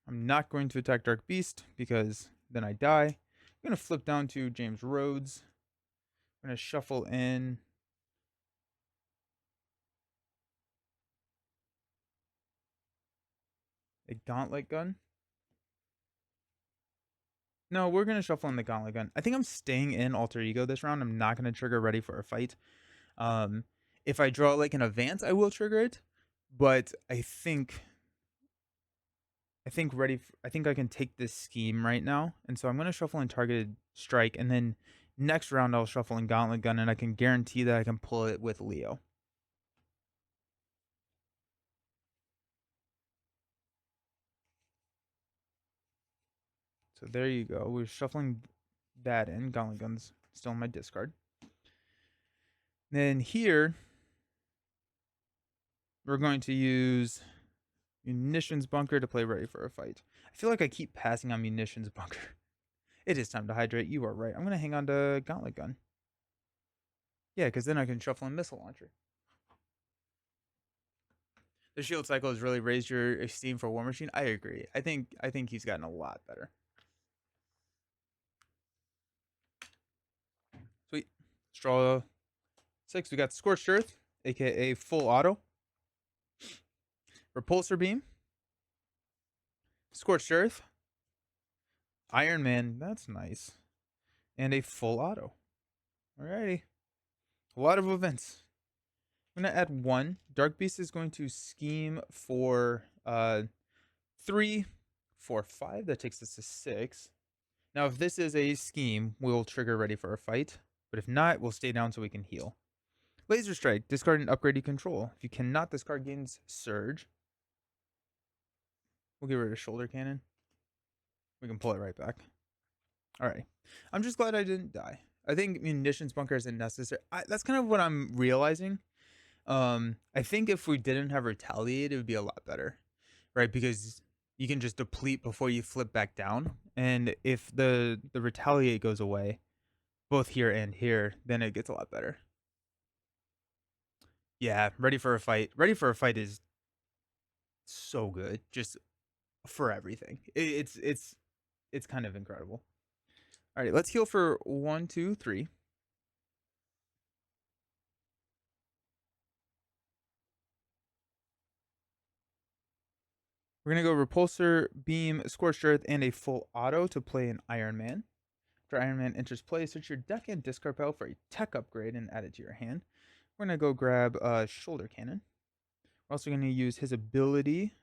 I'm not going to attack Dark Beast because then I die. I'm going to flip down to James Rhodes. I'm going to shuffle in a Gauntlet Gun. No, we're going to shuffle in the Gauntlet Gun. I think I'm staying in Alter Ego this round. I'm not going to trigger Ready for a Fight. If I draw like an advance, I will trigger it. But I think I think I can take this scheme right now. And so I'm going to shuffle in Targeted Strike. And then next round, I'll shuffle in Gauntlet Gun. And I can guarantee that I can pull it with Leo. So there you go. We're shuffling that in. Gauntlet Gun's still in my discard. Then here, we're going to use Munitions Bunker to play ready for a fight. I feel like I keep passing on Munitions Bunker. It is time to hydrate. You are right. I'm going to hang on to Gauntlet Gun. Yeah, because then I can shuffle in Missile Launcher. The shield cycle has really raised your esteem for War Machine. I agree. I think he's gotten a lot better. Sweet. Straw 6. We got Scorched Earth, aka full auto. Repulsor Beam. Scorched Earth. Iron Man. That's nice. And a full auto. Alrighty. A lot of events. I'm going to add 1. Dark Beast is going to scheme for 3, 4, 5. That takes us to 6. Now, if this is a scheme, we'll trigger ready for a fight. But if not, we'll stay down so we can heal. Laser Strike. Discard and upgrade you control. If you cannot, this card gains Surge. We'll get rid of Shoulder Cannon. We can pull it right back. Alright. I'm just glad I didn't die. I think Munitions Bunker isn't necessary. That's kind of what I'm realizing. I think if we didn't have Retaliate, it would be a lot better. Right? Because you can just deplete before you flip back down. And if the Retaliate goes away, both here and here, then it gets a lot better. Yeah, ready for a fight. Ready for a fight is so good. Just for everything. It's kind of incredible. All right, let's heal for 1, 2, 3. We're gonna go Repulsor, Beam, Scorched Earth, and a full auto to play an Iron Man. After Iron Man enters play, search your deck and discard pile for a tech upgrade and add it to your hand. We're gonna go grab Shoulder Cannon. We're also gonna use his ability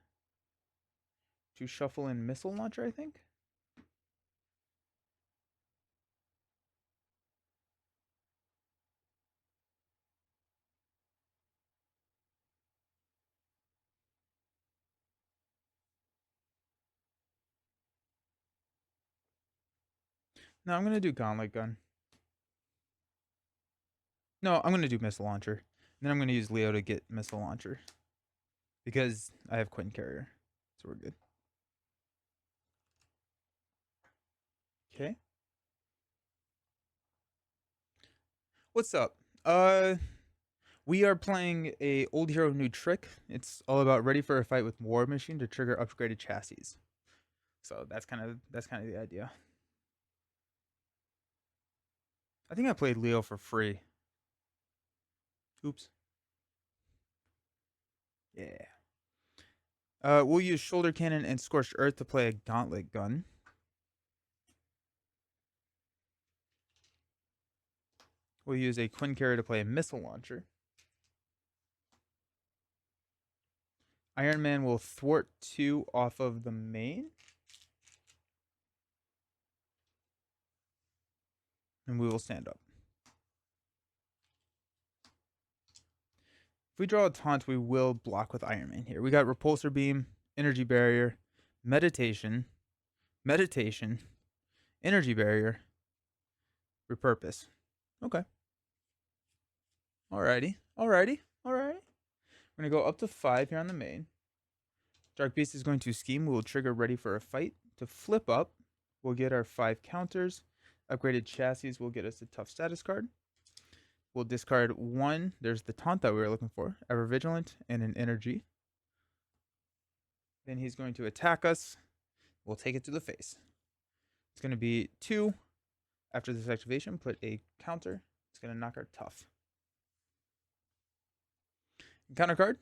to shuffle in Missile Launcher, I think. No, I'm gonna do Gauntlet Gun. No, I'm gonna do Missile Launcher. And then I'm gonna use Leo to get Missile Launcher. Because I have Quinn Carrier. So we're good. Okay. What's up? We are playing a old hero new trick. It's all about ready for a fight with War Machine to trigger upgraded chassis. So that's kind of the idea. I think I played Leo for free. Oops. Yeah. We'll use Shoulder Cannon and Scorched Earth to play a Gauntlet Gun. We'll use a Quinn Carrier to play a Missile Launcher. Iron Man will thwart 2 off of the main. And we will stand up. If we draw a taunt, we will block with Iron Man here. We got Repulsor Beam, Energy Barrier, Meditation, Energy Barrier, Repurpose. Okay. Alrighty. We're going to go up to 5 here on the main. Dark Beast is going to scheme. We will trigger ready for a fight. To flip up, we'll get our 5 counters. Upgraded chassis will get us a tough status card. We'll discard 1. There's the taunt that we were looking for. Ever Vigilant and an energy. Then he's going to attack us. We'll take it to the face. It's going to be 2. After this activation, put a counter. It's going to knock our tough. Counter card.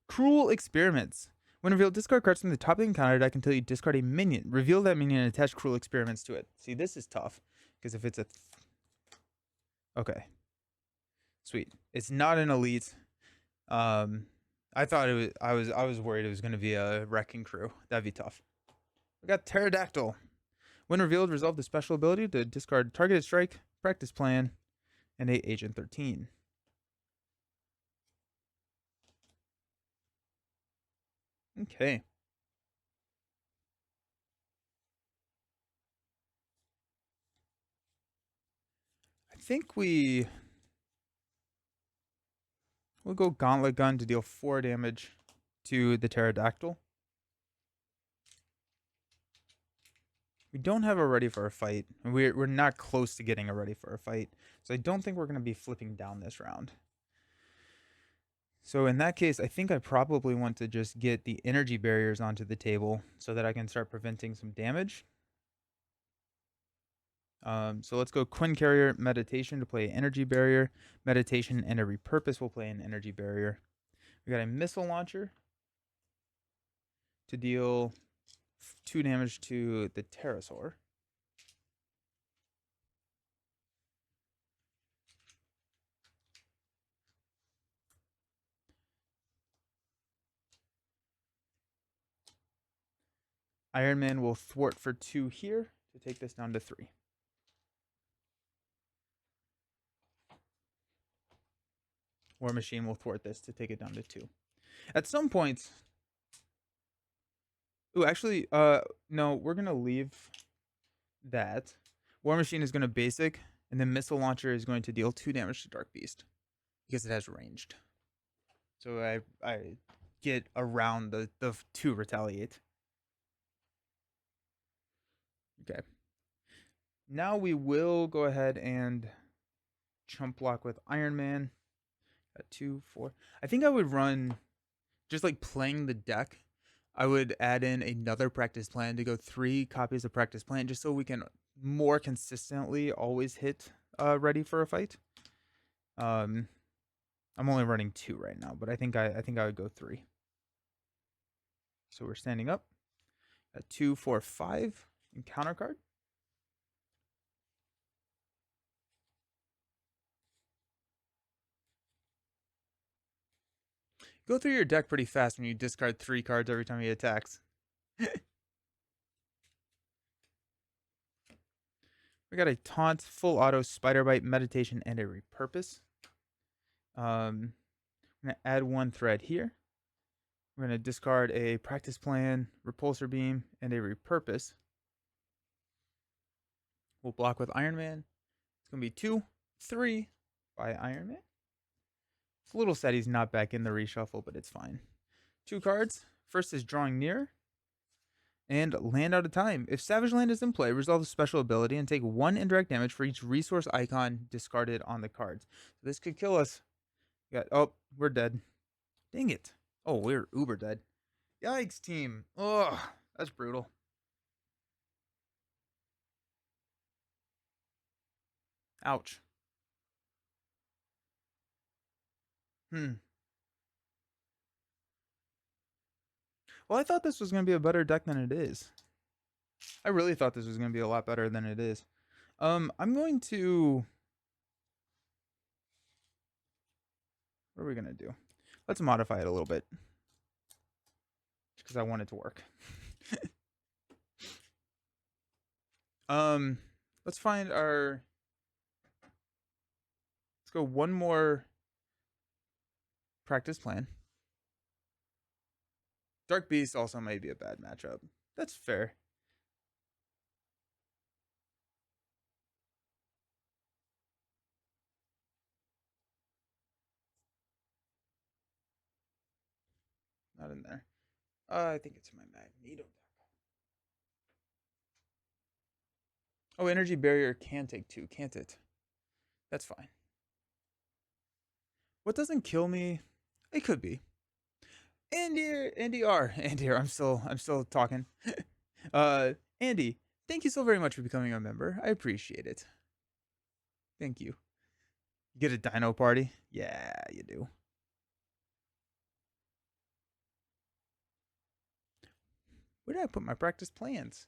Cruel Experiments. When revealed, discard cards from the top of the encounter deck until you discard a minion. Reveal that minion and attach Cruel Experiments to it. See, this is tough. Because if it's a... Okay. Sweet. It's not an elite. I thought it was... I was worried it was going to be a Wrecking Crew. That'd be tough. We got Pterodactyl. When revealed, resolve the special ability to discard Targeted Strike, Practice Plan, and a Agent 13. Okay. think we'll go Gauntlet Gun to deal 4 damage to the pterodactyl. We don't have a ready for a fight. We're not close to getting a ready for a fight. So I don't think we're going to be flipping down this round. So in that case, I think I probably want to just get the energy barriers onto the table so that I can start preventing some damage. So let's go Quinn Carrier, Meditation to play Energy Barrier. Meditation and a Repurpose will play an Energy Barrier. We got a Missile Launcher to deal 2 damage to the Pterosaur. Iron Man will thwart for 2 here to take this down to 3. War Machine will thwart this to take it down to 2. At some point... Ooh, actually, no, we're going to leave that. War Machine is going to basic, and then Missile Launcher is going to deal 2 damage to Dark Beast because it has ranged. So I get around the 2 retaliate. Okay. Now we will go ahead and chump block with Iron Man. At 2, 4. I think I would run, just like playing the deck, I would add in another practice plan to go 3 copies of practice plan just so we can more consistently always hit ready for a fight. I'm only running 2 right now, but I think I would go 3. So we're standing up at 2, 4, 5 in counter card. Go through your deck pretty fast when you discard 3 cards every time he attacks. We got a Taunt, Full Auto, Spider Bite, Meditation, and a Repurpose. I'm going to add 1 thread here. We're going to discard a Practice Plan, Repulsor Beam, and a Repurpose. We'll block with Iron Man. It's going to be 2, 3 by Iron Man. It's a little sad he's not back in the reshuffle, but it's fine. 2 cards. First is Drawing Near. And Land Out of Time. If Savage Land is in play, resolve a special ability and take 1 indirect damage for each resource icon discarded on the cards. So this could kill us. Oh, we're dead. Dang it. Oh, we're uber dead. Yikes, team. Ugh, that's brutal. Ouch. Well, I thought this was going to be a better deck than it is. I really thought this was going to be a lot better than it is. I'm going to... What are we going to do? Let's modify it a little bit. Because I want it to work. Let's find our... Let's go 1 more practice plan. Dark Beast also might be a bad matchup. That's fair. Not in there. I think it's my Magneto deck. Oh, Energy Barrier can take 2, can't it? That's fine. What doesn't kill me? It could be. Andy R. I'm still talking. Andy, thank you so very much for becoming a member. I appreciate it. Thank you. Get a dino party? Yeah, you do. Where did I put my practice plans?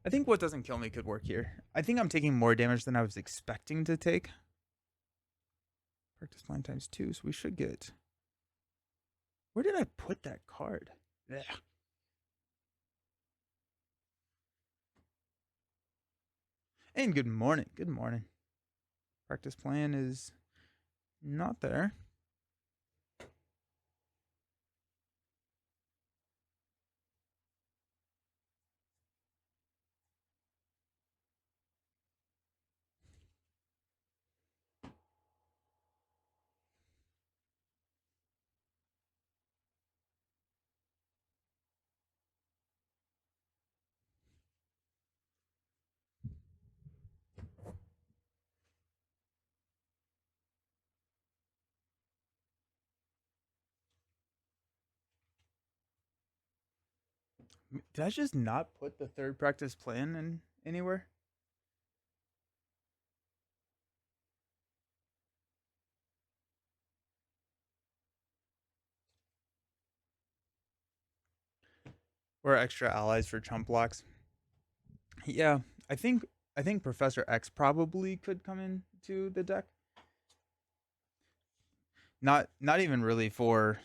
I think what doesn't kill me could work here. I think I'm taking more damage than I was expecting to take. Practice plan times 2, so we should get... Where did I put that card? Yeah. And good morning. Good morning. Practice plan is not there. Did I just not put the third practice plan in anywhere? Or extra allies for chump blocks? Yeah, I think I think Professor X probably could come into the deck. Not even really for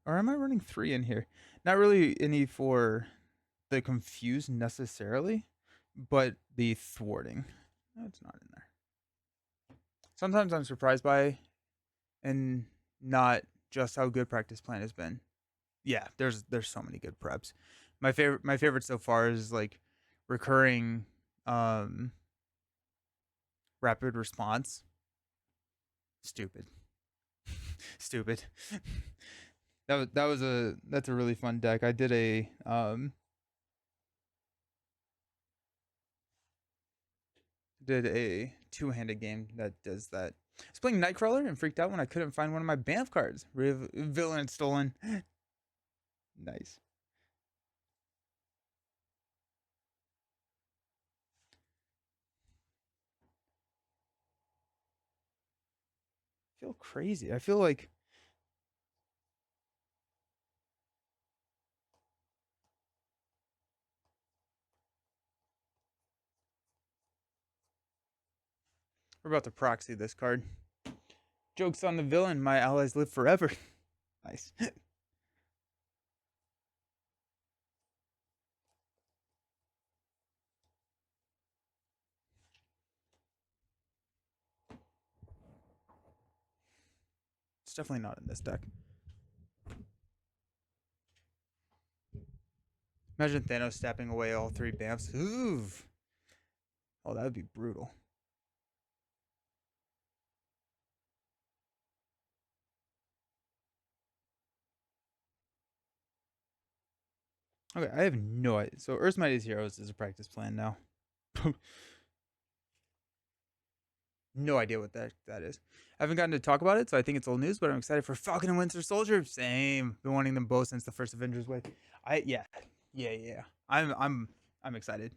or am I running 3 in here? Not really any for the confused necessarily, but the thwarting. No, it's not in there. Sometimes I'm surprised by and not just how good practice plan has been. Yeah, there's so many good preps. My favorite so far is like recurring um rapid response. Stupid. Stupid. That's a really fun deck. I did a two-handed game that does that. I was playing Nightcrawler and freaked out when I couldn't find one of my Banff cards. Villain stolen. Nice. I feel crazy. I feel like we're about to proxy this card. Joke's on the villain. My allies live forever. Nice. It's definitely not in this deck. Imagine Thanos stepping away all 3 Bamfs. Ooh. Oh, that would be brutal. Okay, I have no idea. So Earth's Mightiest Heroes is a practice plan now. No idea what that is. I haven't gotten to talk about it, so I think it's old news. But I'm excited for Falcon and Winter Soldier. Same. Been wanting them both since the first Avengers wave. Yeah. I'm excited.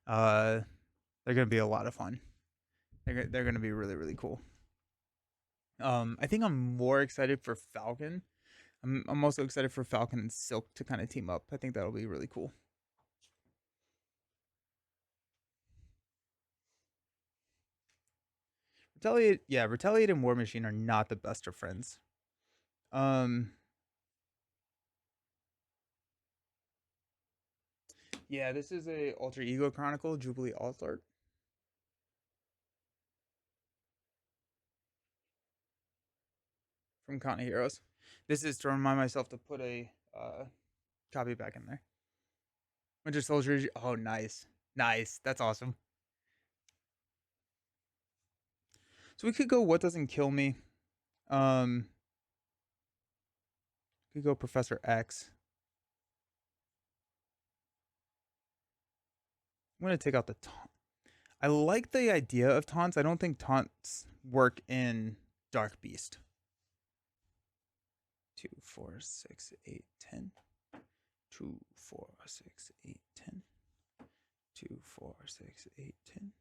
Uh, they're gonna be a lot of fun. They're gonna be really cool. I think I'm more excited for Falcon. I'm also excited for Falcon and Silk to kind of team up. I think that'll be really cool. Retaliate and War Machine are not the best of friends. Um, yeah, this is a Alter Ego Chronicle Jubilee Alt Art. From Continent Heroes. This is to remind myself to put a copy back in there. Winter Soldier. Oh, nice, nice. That's awesome. So we could go. What doesn't kill me? Um, we could go Professor X. I'm gonna take out the taunt. I like the idea of taunts. I don't think taunts work in Dark Beast. 2, 4, 6, 8, 10. 2, 4, 6, 8, 10. 2, 4, 6, 8, 10.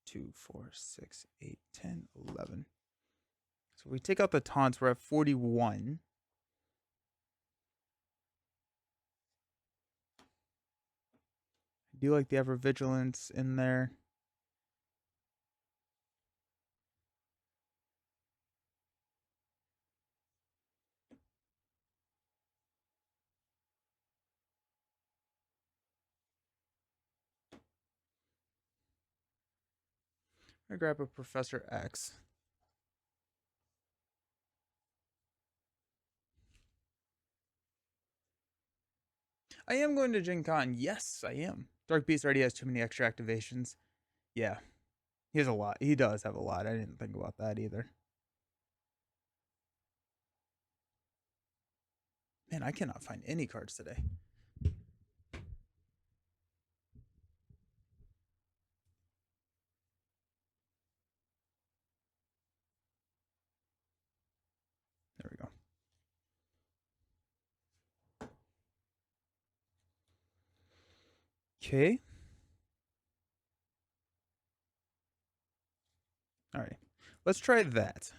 2, 4, 6, 8, 10, 11. So we take out the taunts, we're at 41. I do like the Ever Vigilance in there. I'm gonna grab a Professor X. I am going to Gen Con. Yes, I am. Dark Beast already has too many extra activations. Yeah, he has a lot. He does have a lot. I didn't think about that either. Man, I cannot find any cards today. There we go. Okay. All right. Let's try that.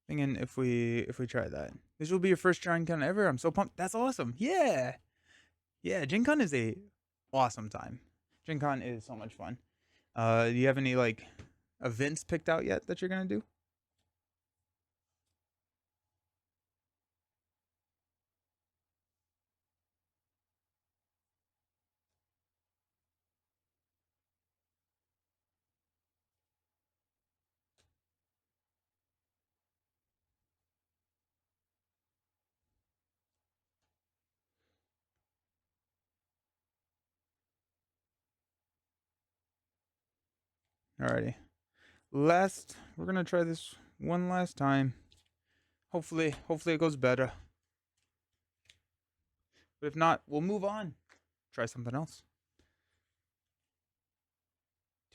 Thinking if we try that, this will be your first Gen Con ever. I'm so pumped. That's awesome. Yeah, yeah. Gen Con is a awesome time. Gen Con is so much fun. Do you have any like events picked out yet that you're gonna do? Alrighty. We're gonna try this one last time. Hopefully it goes better. But if not, we'll move on. Try something else.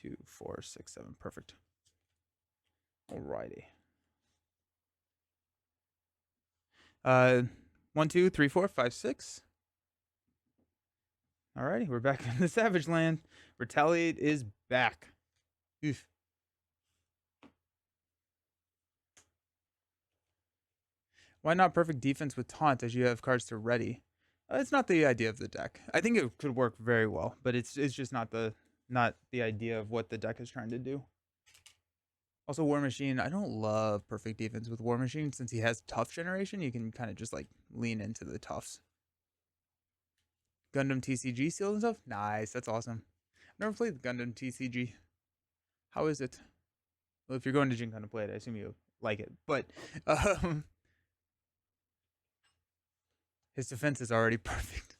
2, 4, 6, 7. Perfect. Alrighty. 1, 2, 3, 4, 5, 6. Alrighty, we're back in the Savage Land. Retaliate is back. Oof. Why not perfect defense with taunt as you have cards to ready? It's not the idea of the deck. I think it could work very well, but it's just not the idea of what the deck is trying to do. Also, War Machine. I don't love perfect defense with War Machine since he has tough generation. You can kind of just like lean into the toughs. Gundam TCG sealed and stuff. Nice, that's awesome. I've never played the Gundam TCG. How is it? Well, if you're going to Gen Con to play it, I assume you like it. But his defense is already perfect.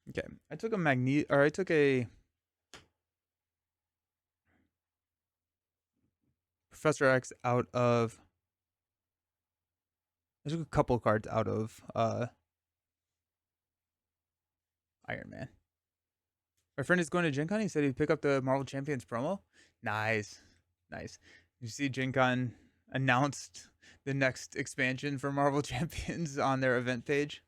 Okay, I took a Professor X out of. I took a couple cards out of Iron Man. My friend is going to Gen Con. He said he'd pick up the Marvel Champions promo. Nice, nice. You see, Gen Con announced the next expansion for Marvel Champions on their event page.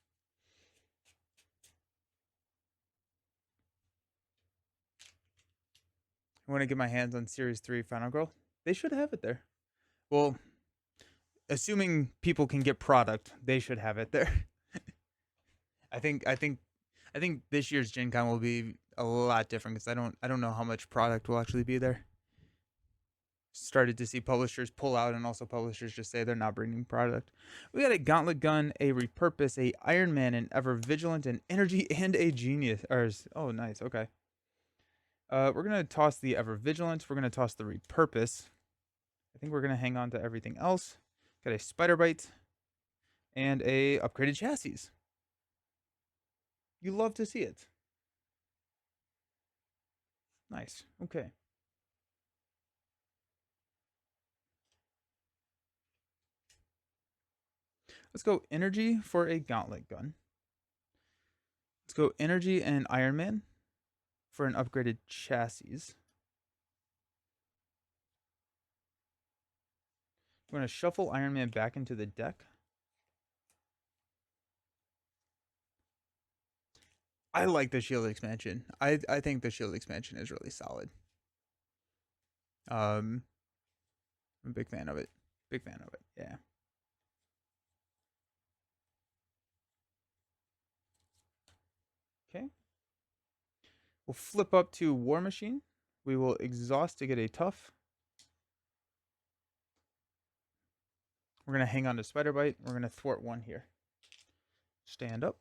I want to get my hands on Series 3 Final Girl. They should have it there. Well, assuming people can get product, they should have it there. I think this year's Gen Con will be a lot different because I don't know how much product will actually be there. Started to see publishers pull out and also publishers just say they're not bringing product. We got a Gauntlet Gun, a Repurpose, a Iron Man, an Ever Vigilant, an Energy, and a Genius. Oh, nice. Okay. We're going to toss the Ever Vigilant. We're going to toss the Repurpose. I think we're going to hang on to everything else. Got a Spider Bite and a upgraded chassis. You love to see it. Nice. Okay. Let's go Energy for a Gauntlet Gun. Let's go Energy and Iron Man for an upgraded chassis. We're going to shuffle Iron Man back into the deck. I like the Shield expansion. I think the Shield expansion is really solid. I'm a big fan of it. Big fan of it. Yeah. Okay. We'll flip up to War Machine. We will exhaust to get a tough. We're going to hang on to Spider Bite. We're going to thwart one here. Stand up.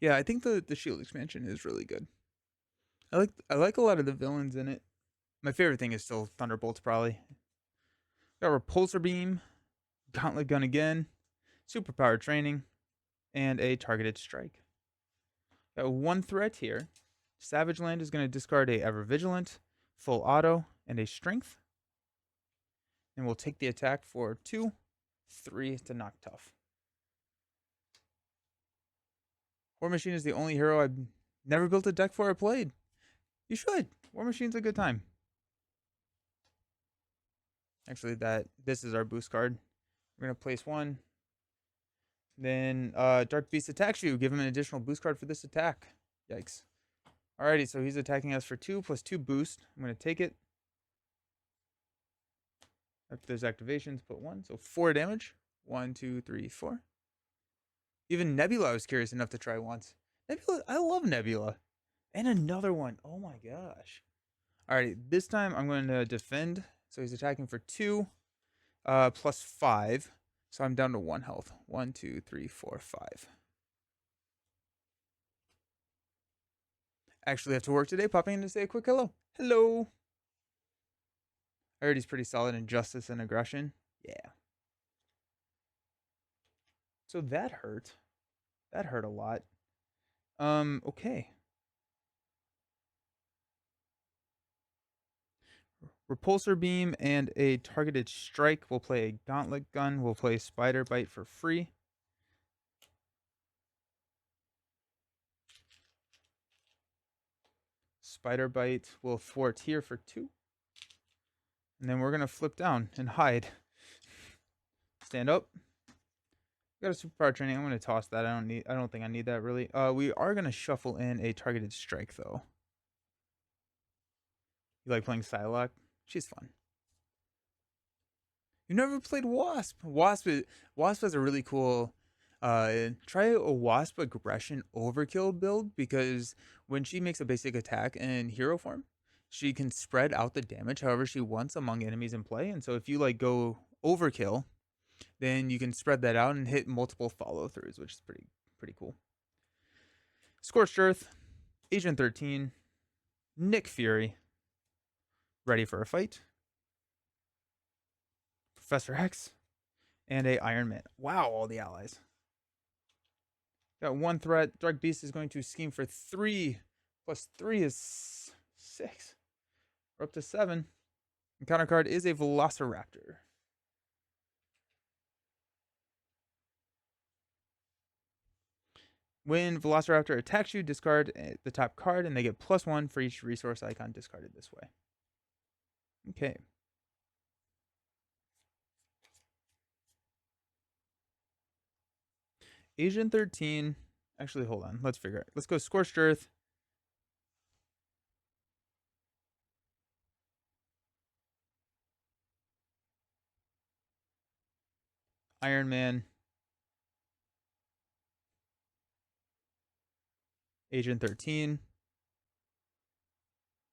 Yeah, I think the Shield expansion is really good. I like a lot of the villains in it. My favorite thing is still Thunderbolts, probably. Got Repulsor Beam, Gauntlet Gun again, Superpower Training, and a Targeted Strike. Got one threat here. Savage Land is going to discard a Ever Vigilant, Full Auto, and a Strength. And we'll take the attack for 2, 3 to knock tough. War Machine is the only hero I've never built a deck for or played. You should. War Machine's a good time. Actually, this is our boost card. We're gonna place one. Then Dark Beast attacks you. Give him an additional boost card for this attack. Yikes. Alrighty, so he's attacking us for 2 plus 2 boost. I'm gonna take it. After those activations, put 1. So 4 damage. 1, 2, 3, 4. Even Nebula I was curious enough to try once. Nebula, I love Nebula. And another one. Oh my gosh. Alrighty, this time I'm going to defend. So he's attacking for 2 plus 5. So I'm down to 1 health. 1, 2, 3, 4, 5. Actually have to work today. Popping in to say a quick hello. Hello. I heard he's pretty solid in justice and aggression. Yeah. So that hurt. That hurt a lot. Okay. Repulsor beam and a targeted strike. We'll play a gauntlet gun. We'll play spider bite for free. Spider bite will thwart here for 2. And then we're gonna flip down and hide. Stand up. Got a superpower training. I'm gonna toss that. I don't think I need that really. We are gonna shuffle in a targeted strike though. You like playing Psylocke? She's fun. You never played Wasp. Wasp has a really cool try a Wasp aggression overkill build, because when she makes a basic attack in hero form, she can spread out the damage however she wants among enemies in play. And so if you like go overkill, then you can spread that out and hit multiple follow throughs, which is pretty cool. Scorched Earth, Agent 13, Nick Fury, ready for a fight. Professor X, and a Iron Man. Wow, all the allies. Got 1 threat. Dark Beast is going to scheme for 3. Plus 3 is 6. We're up to 7. And counter card is a Velociraptor. When Velociraptor attacks you, discard the top card, and they get +1 for each resource icon discarded this way. Okay. Agent 13. Actually, hold on. Let's figure it. Let's go Scorched Earth. Iron Man. Agent 13.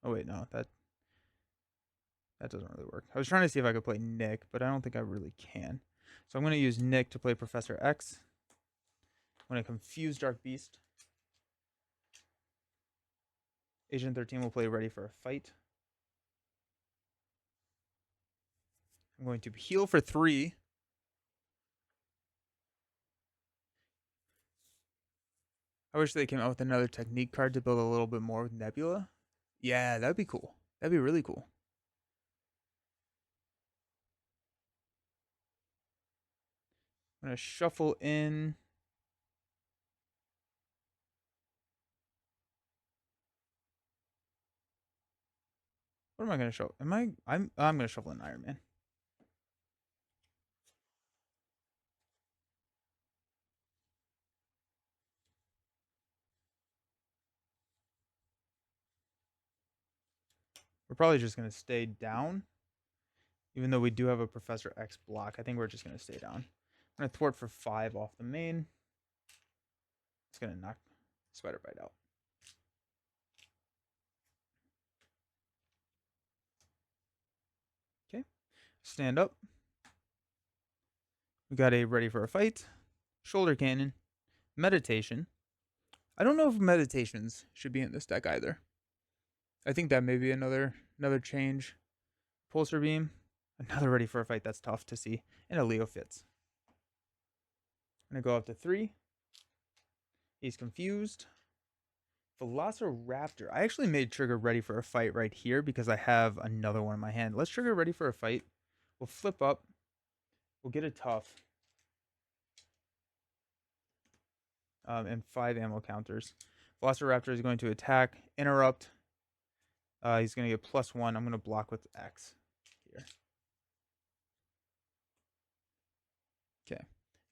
Oh, wait, no. That doesn't really work. I was trying to see if I could play Nick, but I don't think I really can. So I'm going to use Nick to play Professor X. I'm going to confuse Dark Beast. Agent 13 will play Ready for a Fight. I'm going to heal for 3. I wish they came out with another technique card to build a little bit more with Nebula. Yeah, that'd be cool. That'd be really cool. I'm going to shuffle in. What am I going to show? I'm going to shuffle in Iron Man. We're probably just going to stay down. Even though we do have a Professor X block, I think we're just going to stay down. I'm going to thwart for 5 off the main. It's going to knock Spider Bite out. Okay. Stand up. We got a Ready for a Fight. Shoulder Cannon. Meditation. I don't know if Meditations should be in this deck either. I think that may be another change. Pulsar Beam. Another Ready for a Fight. That's tough to see. And a Leo Fitz. I'm going to go up to 3. He's confused. Velociraptor. I actually made trigger Ready for a Fight right here because I have another one in my hand. Let's trigger Ready for a Fight. We'll flip up. We'll get a tough. And 5 ammo counters. Velociraptor is going to attack, interrupt. He's going to get +1. I'm going to block with X here.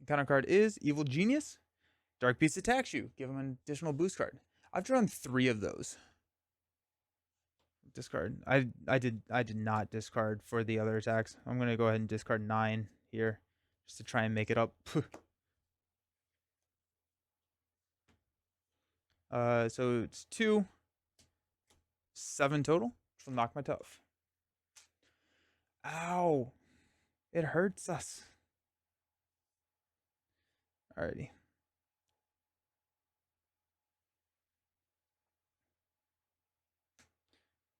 Counter card is Evil Genius. Dark Beast attacks you. Give him an additional boost card. I've drawn 3 of those. Discard. I did not discard for the other attacks. I'm gonna go ahead and discard 9 here, just to try and make it up. So it's 2, 7 total from Knock My Tough. Ow, it hurts us. Alrighty.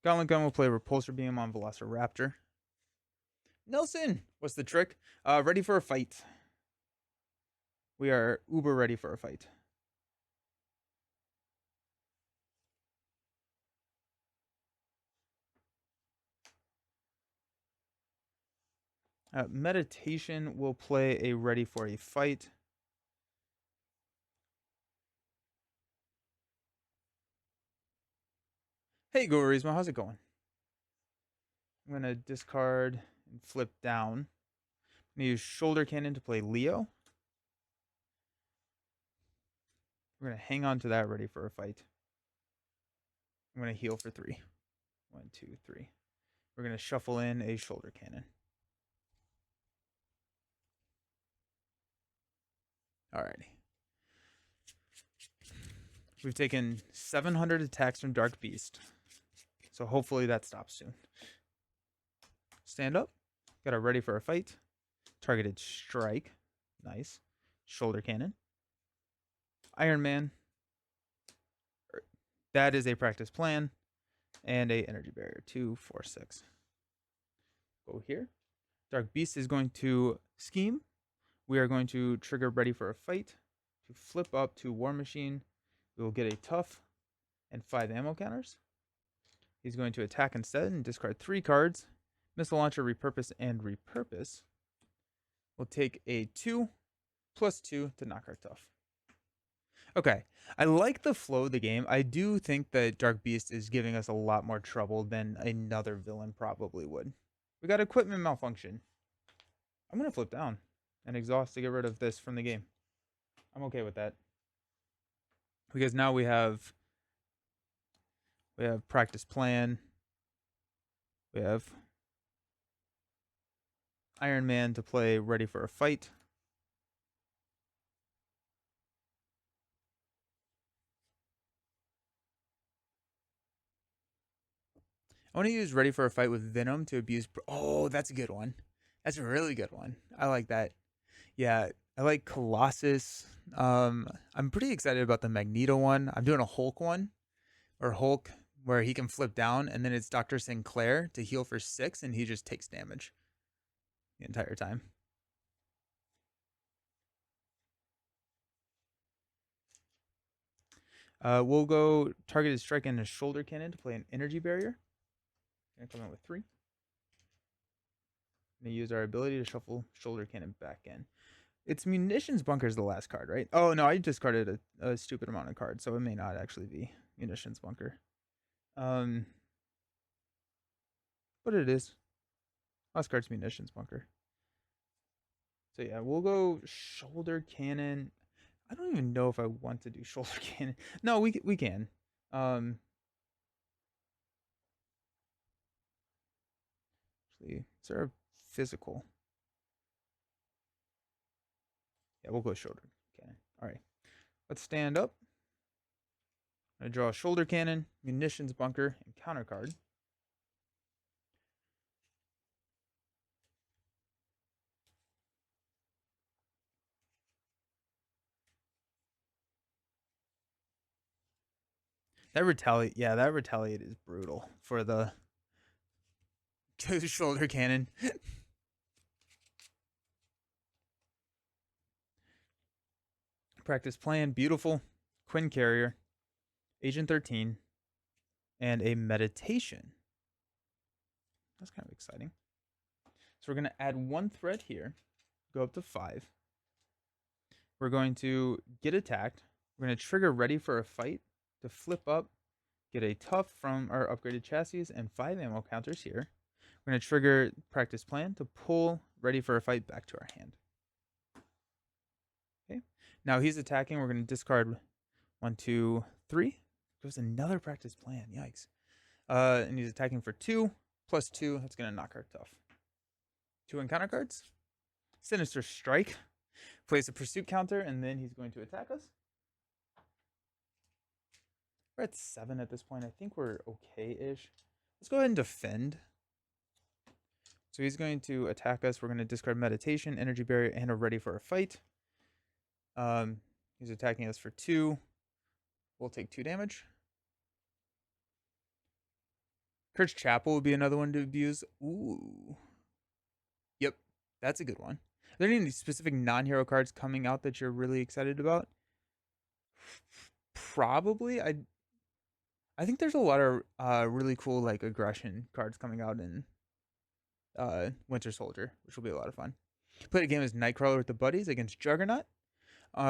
Gauntlet Gun will play Repulsor Beam on Velociraptor. Nelson, what's the trick? Ready for a fight. We are uber ready for a fight. Meditation will play a Ready for a Fight. Hey, Gorisma, how's it going? I'm going to discard and flip down. I'm going to use Shoulder Cannon to play Leo. We're going to hang on to that Ready for a Fight. I'm going to heal for 3. 1, 2, 3. We're going to shuffle in a Shoulder Cannon. Alrighty. We've taken 700 attacks from Dark Beast. So hopefully that stops soon. Stand up. Got a Ready for a Fight. Targeted Strike. Nice. Shoulder Cannon. Iron Man. That is a Practice Plan. And a Energy Barrier. 2, 4, 6. Go here. Dark Beast is going to scheme. We are going to trigger Ready for a Fight to flip up to War Machine. We will get a Tough and 5 ammo counters. He's going to attack instead and discard 3 cards. Missile Launcher, Repurpose, and Repurpose. We'll take a 2 plus 2 to knock our Tough. Okay, I like the flow of the game. I do think that Dark Beast is giving us a lot more trouble than another villain probably would. We got Equipment Malfunction. I'm going to flip down and exhaust to get rid of this from the game. I'm okay with that. Because now we have Practice Plan. We have Iron Man to play Ready for a Fight. I want to use Ready for a Fight with Venom to abuse... Oh, that's a good one. That's a really good one. I like that. Yeah, I like Colossus. I'm pretty excited about the Magneto one. I'm doing a Hulk one. Or Hulk, where he can flip down, and then it's Dr. Sinclair to heal for 6, and he just takes damage the entire time. We'll go Targeted Strike and a Shoulder Cannon to play an Energy Barrier. Gonna come in with 3. Gonna use our ability to shuffle Shoulder Cannon back in. It's Munitions Bunker is the last card, right? Oh, no, I discarded a stupid amount of cards, so it may not actually be Munitions Bunker. But it is. Last card's Munitions Bunker. So yeah, we'll go Shoulder Cannon. I don't even know if I want to do Shoulder Cannon. No, we can. Actually, is there a physical? Yeah, we'll go Shoulder Cannon. All right, let's stand up. I'm gonna draw a Shoulder Cannon, Munitions Bunker, and counter card. That Retaliate, yeah, that Retaliate is brutal for the Shoulder Cannon. Practice Plan, beautiful. Quinn Carrier, Agent 13, and a Meditation. That's kind of exciting. So we're going to add 1 threat here, go up to 5. We're going to get attacked. We're going to trigger Ready for a Fight to flip up, get a Tough from our upgraded chassis, and 5 ammo counters here. We're going to trigger Practice Plan to pull Ready for a Fight back to our hand. Now he's attacking. We're going to discard 1, 2, 3. Goes another practice plan. Yikes. And he's attacking for 2 plus 2. That's going to knock our tough. 2 encounter cards. Sinister Strike. Plays a pursuit counter, and then he's going to attack us. We're at 7 at this point. I think we're okay-ish. Let's go ahead and defend. So he's going to attack us. We're going to discard Meditation, Energy Barrier, and a Ready for a Fight. He's attacking us for 2. We'll take 2 damage. Kurt's Chapel would be another one to abuse. Ooh. Yep, that's a good one. Are there any specific non-hero cards coming out that you're really excited about? Probably. I think there's a lot of really cool like aggression cards coming out in Winter Soldier, which will be a lot of fun. Played a game as Nightcrawler with the buddies against Juggernaut.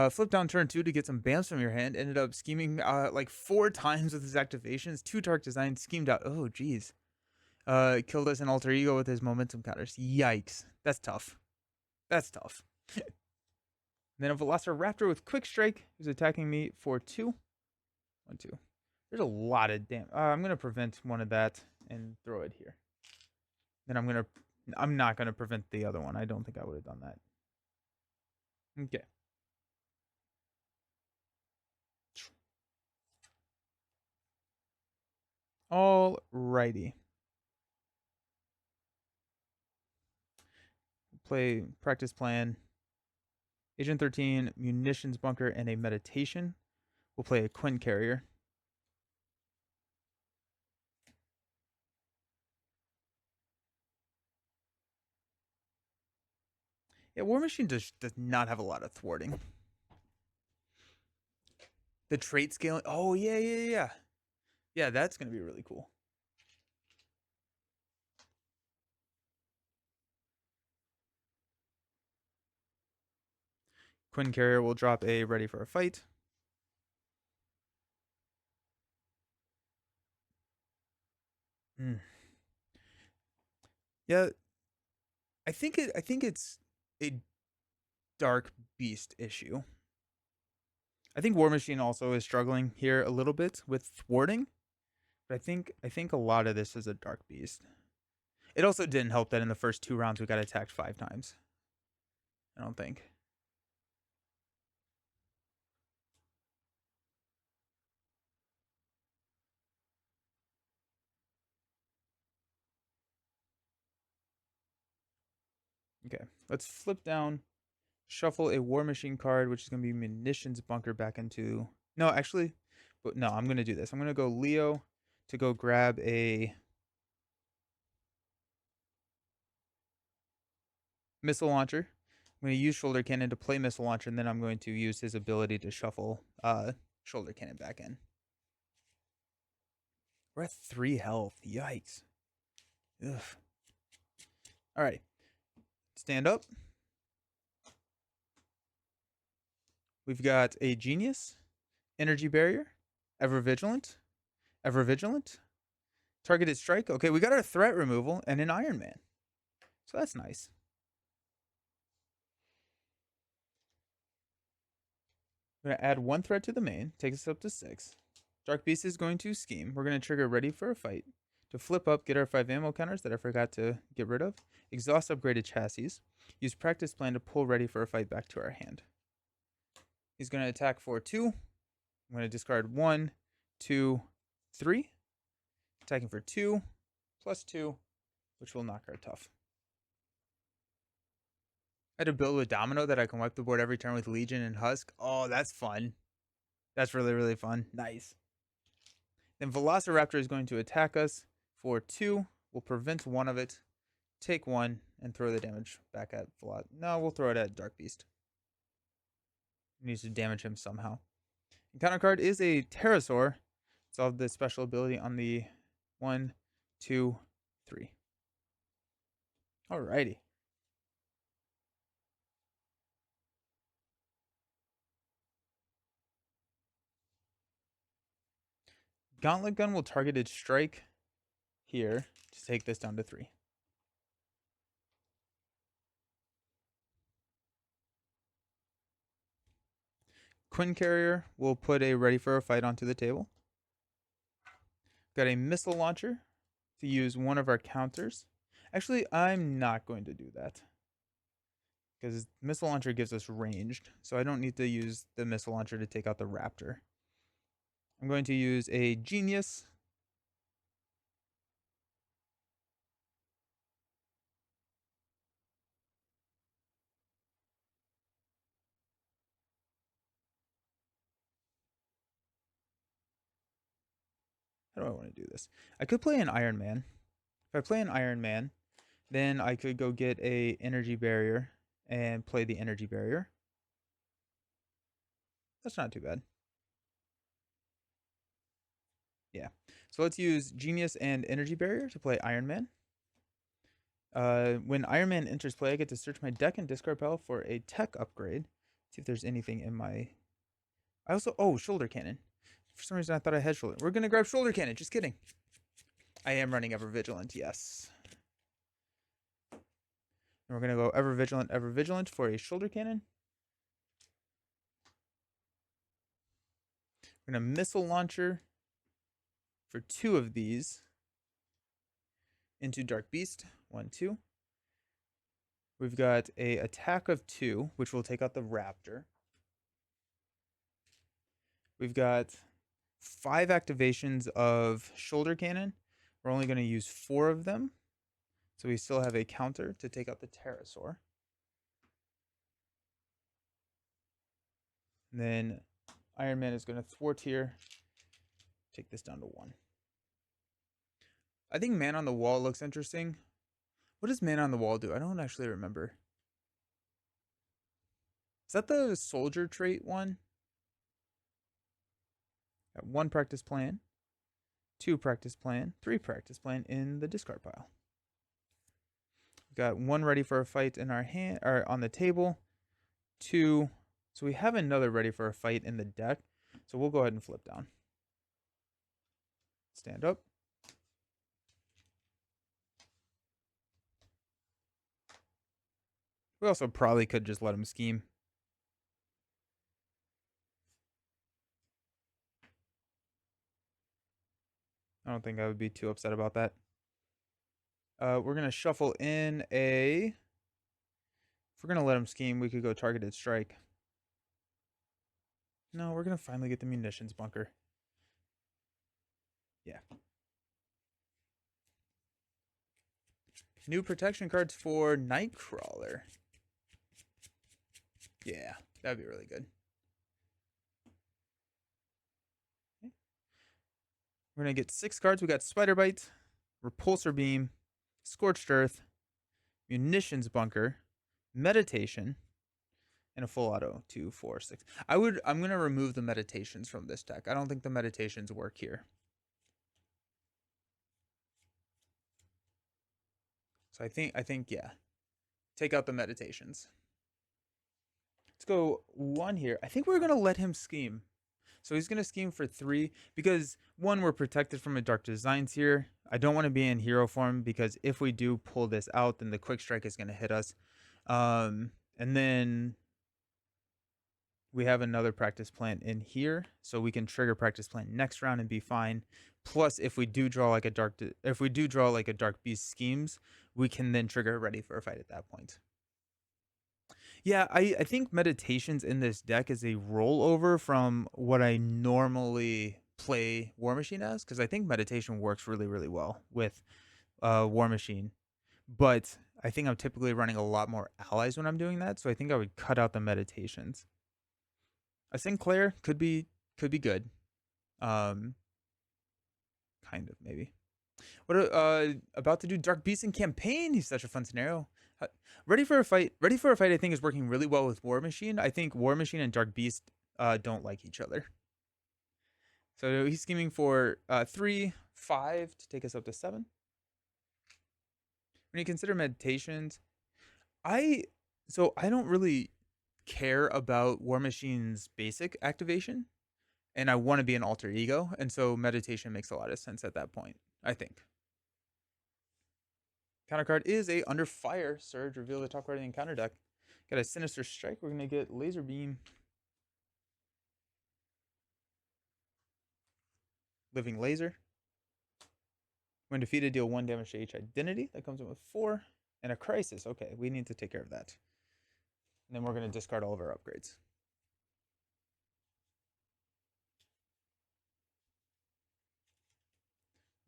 Flip down turn 2 to get some bams from your hand. Ended up scheming like 4 times with his activations. 2 Dark Design schemed out. Oh, geez. Killed us in Alter Ego with his momentum counters. Yikes. That's tough. That's tough. Then a Velociraptor with Quick Strike who's attacking me for 2. 1, 2. There's a lot of damage. I'm going to prevent one of that and throw it here. Then I'm not going to prevent the other one. I don't think I would have done that. Okay. Alrighty. Play practice plan. Agent 13, munitions bunker, and a meditation. We'll play a Quinn carrier. Yeah, War Machine does not have a lot of thwarting. The trait scaling. Oh, yeah. Yeah, that's going to be really cool. Quinn carrier will drop a Ready for a Fight. Yeah, I think it's a Dark Beast issue. I think War Machine also is struggling here a little bit with thwarting, but I think a lot of this is a Dark Beast. It also didn't help that in the first 2 rounds we got attacked 5 times. I don't think. Okay, let's flip down, shuffle a War Machine card, which is going to be Munitions Bunker back into... No, actually, but no, I'm going to do this. I'm going to go Leo to go grab a missile launcher. I'm going to use Shoulder Cannon to play missile launcher, and then I'm going to use his ability to shuffle Shoulder Cannon back in. We're at 3 health. Yikes. Ugh. All right. Stand up. We've got a Genius, Energy Barrier, Ever Vigilant, Targeted Strike. Okay, we got our threat removal and an Iron Man. So that's nice. We're going to add 1 threat to the main, take us up to 6. Dark Beast is going to scheme. We're going to trigger Ready for a Fight. To flip up, get our 5 ammo counters that I forgot to get rid of. Exhaust upgraded chassis. Use practice plan to pull Ready for a Fight back to our hand. He's going to attack for 2. I'm going to discard 1, 2, 3. Attacking for 2, plus 2, which will knock our tough. I had to build a domino that I can wipe the board every turn with Legion and Husk. Oh, that's fun. That's really, really fun. Nice. Then Velociraptor is going to attack us for 2. We'll prevent 1 of it, take 1, and throw the damage back at Velociraptor. No, we'll throw it at Dark Beast. It needs to damage him somehow. Encounter card is a Pterosaur. Solve the special ability on the 1, 2, 3. Alrighty. Gauntlet Gun will targeted strike here to take this down to 3. Quinn Carrier will put a Ready for a Fight onto the table. Got a Missile Launcher to use one of our counters. Actually, I'm not going to do that, because Missile Launcher gives us ranged, so I don't need to use the Missile Launcher to take out the Raptor. I'm going to use a Genius. How do I want to do this? I could play an Iron Man. If I play an Iron Man, then I could go get a energy barrier and play the energy barrier. That's not too bad. Yeah. So let's use Genius and energy barrier to play Iron Man. When Iron Man enters play, I get to search my deck and discard pile for a tech upgrade. See if there's anything in my... shoulder cannon. For some reason, I thought I had shoulder. We're going to grab shoulder cannon. Just kidding. I am running Ever Vigilant, yes. And we're going to go Ever Vigilant for a shoulder cannon. We're going to Missile Launcher for 2 of these into Dark Beast. 1, 2. We've got a attack of 2, which will take out the Raptor. We've got 5 activations of shoulder cannon. We're only going to use 4 of them, so we still have a counter to take out the Pterosaur. And then Iron Man is going to thwart here. Take this down to 1. I think Man on the Wall looks interesting. What does Man on the Wall do? I don't actually remember. Is that the soldier trait one? Got 1 practice plan, 2 practice plan, 3 practice plan in the discard pile. Got 1 Ready for a Fight in our hand, or on the table. 2. So we have another Ready for a Fight in the deck. So we'll go ahead and flip down. Stand up. We also probably could just let him scheme. I don't think I would be too upset about that. We're going to shuffle in a... If we're going to let him scheme, we could go Targeted Strike. No, we're going to finally get the Munitions Bunker. Yeah. New protection cards for Nightcrawler. Yeah, that'd be really good. Okay. We're going to get 6 cards. We got Spider Bite, Repulsor Beam, Scorched Earth, Munitions Bunker, Meditation, and a full auto. 2, 4, 6. I'm going to remove the Meditations from this deck. I don't think the Meditations work here. So I think yeah. Take out the Meditations. Let's go 1 here. I think we're going to let him scheme. So he's going to scheme for 3 because 1, we're protected from a Dark Designs here. I don't want to be in hero form because if we do pull this out, then the Quick Strike is going to hit us. And then we have another practice plan in here, so we can trigger practice plan next round and be fine. Plus, if we do draw like a Dark Beast schemes, we can then trigger Ready for a Fight at that point. Yeah, I think Meditations in this deck is a rollover from what I normally play War Machine as, because I think Meditation works really, really well with War Machine. But I think I'm typically running a lot more allies when I'm doing that, so I think I would cut out the Meditations. A Sinclair could be good. Kind of, maybe. What about to do Dark Beast in campaign? He's such a fun scenario. Ready for a Fight, I think, is working really well with War Machine. I think War Machine and Dark Beast don't like each other. So he's scheming for 3, 5 to take us up to 7. When you consider Meditations, I don't really care about War Machine's basic activation, and I want to be an alter ego, and so Meditation makes a lot of sense at that point, I think. Counter card is a Under Fire Surge. Reveal the top card of the encounter deck. Got a Sinister Strike. We're going to get Laser Beam. Living Laser. When defeated, deal 1 damage to each identity. That comes in with 4. And a Crisis. Okay, we need to take care of that. And then we're going to discard all of our upgrades.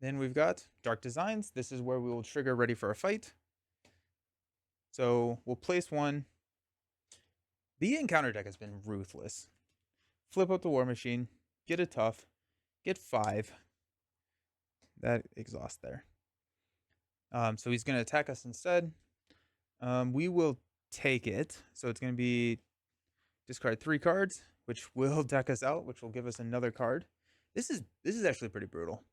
Then we've got Dark Designs. This is where we will trigger Ready for a Fight. So we'll place 1. The encounter deck has been ruthless. Flip up the War Machine, get a tough, get 5. That exhaust there. So he's going to attack us instead. We will take it. So it's going to be discard 3 cards, which will deck us out, which will give us another card. This is actually pretty brutal.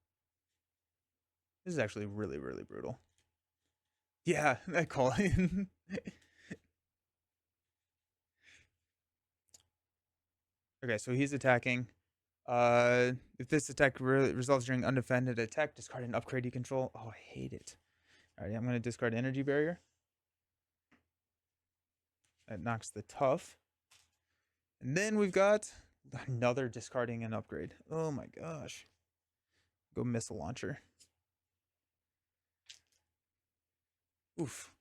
This is actually really, really brutal. Yeah, that call. Okay, so he's attacking. If this attack results during undefended attack, discard an upgrade you control. Oh, I hate it. All right, I'm going to discard Energy Barrier. That knocks the tough. And then we've got another discarding an upgrade. Oh my gosh. Go Missile Launcher. Oof.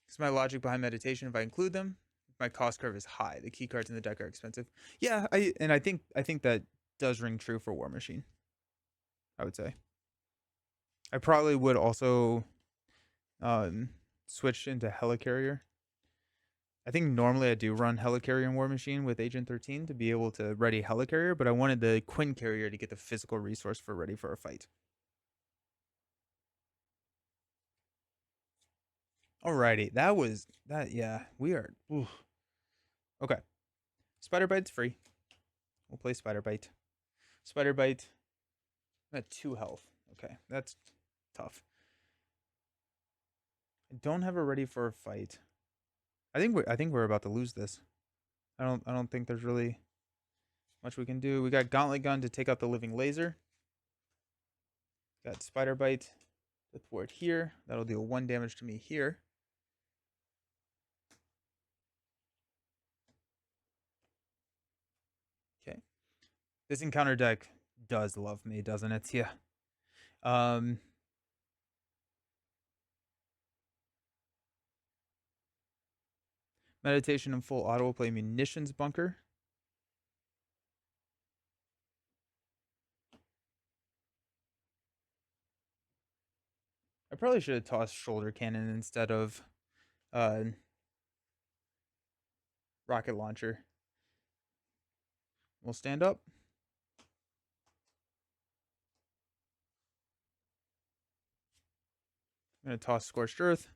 It's my logic behind Meditation. If I include them, my cost curve is high. The key cards in the deck are expensive. Yeah, I think that does ring true for War Machine. I would say. I probably would also switch into Helicarrier. I think normally I do run Helicarrier and War Machine with Agent 13 to be able to ready Helicarrier, but I wanted the Quincarrier to get the physical resource for Ready for a Fight. Alrighty, yeah, we are. Oof. Okay. Spider Bite's free. We'll play Spider Bite. Spider Bite. I'm at 2 health. Okay, that's tough. I don't have a Ready for a Fight. I think we're about to lose this. I don't think there's really much we can do. We got Gauntlet Gun to take out the Living Laser. Got Spider Bite to thwart here. That'll deal 1 damage to me here. Okay. This encounter deck does love me, doesn't it? Yeah. Meditation and full auto will play Munitions Bunker. I probably should have tossed Shoulder Cannon instead of Rocket Launcher. We'll stand up. I'm going to toss Scorched Earth.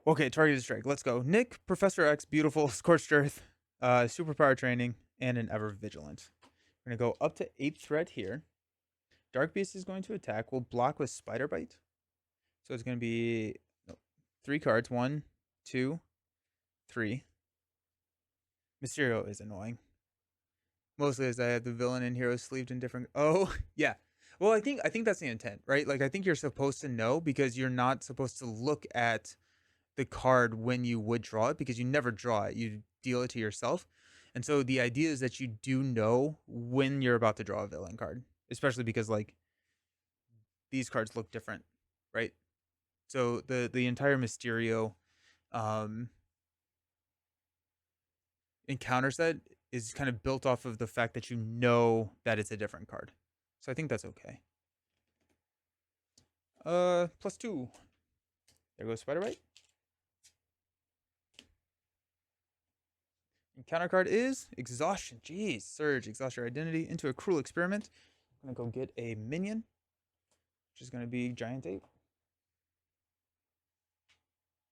Okay, targeted strike. Let's go. Nick, Professor X, beautiful, Scorched Earth, superpower training, and an Ever Vigilant. We're going to go up to 8th threat here. Dark Beast is going to attack. We'll block with Spider Bite. So it's going to be 3 cards. 1, 2, 3. Mysterio is annoying. Mostly as I have the villain and hero sleeved in different. Oh, yeah. Well, I think that's the intent, right? Like, I think you're supposed to know because you're not supposed to look at the card when you would draw it because you never draw it. You deal it to yourself. And so the idea is that you do know when you're about to draw a villain card, especially because like these cards look different, right? So the entire Mysterio encounter set is kind of built off of the fact that you know that it's a different card. So I think that's okay. +2. There goes Spider Bite. Encounter card is Exhaustion. Jeez, Surge, exhaust your identity into a cruel experiment. I'm gonna go get a minion, which is gonna be Giant Ape.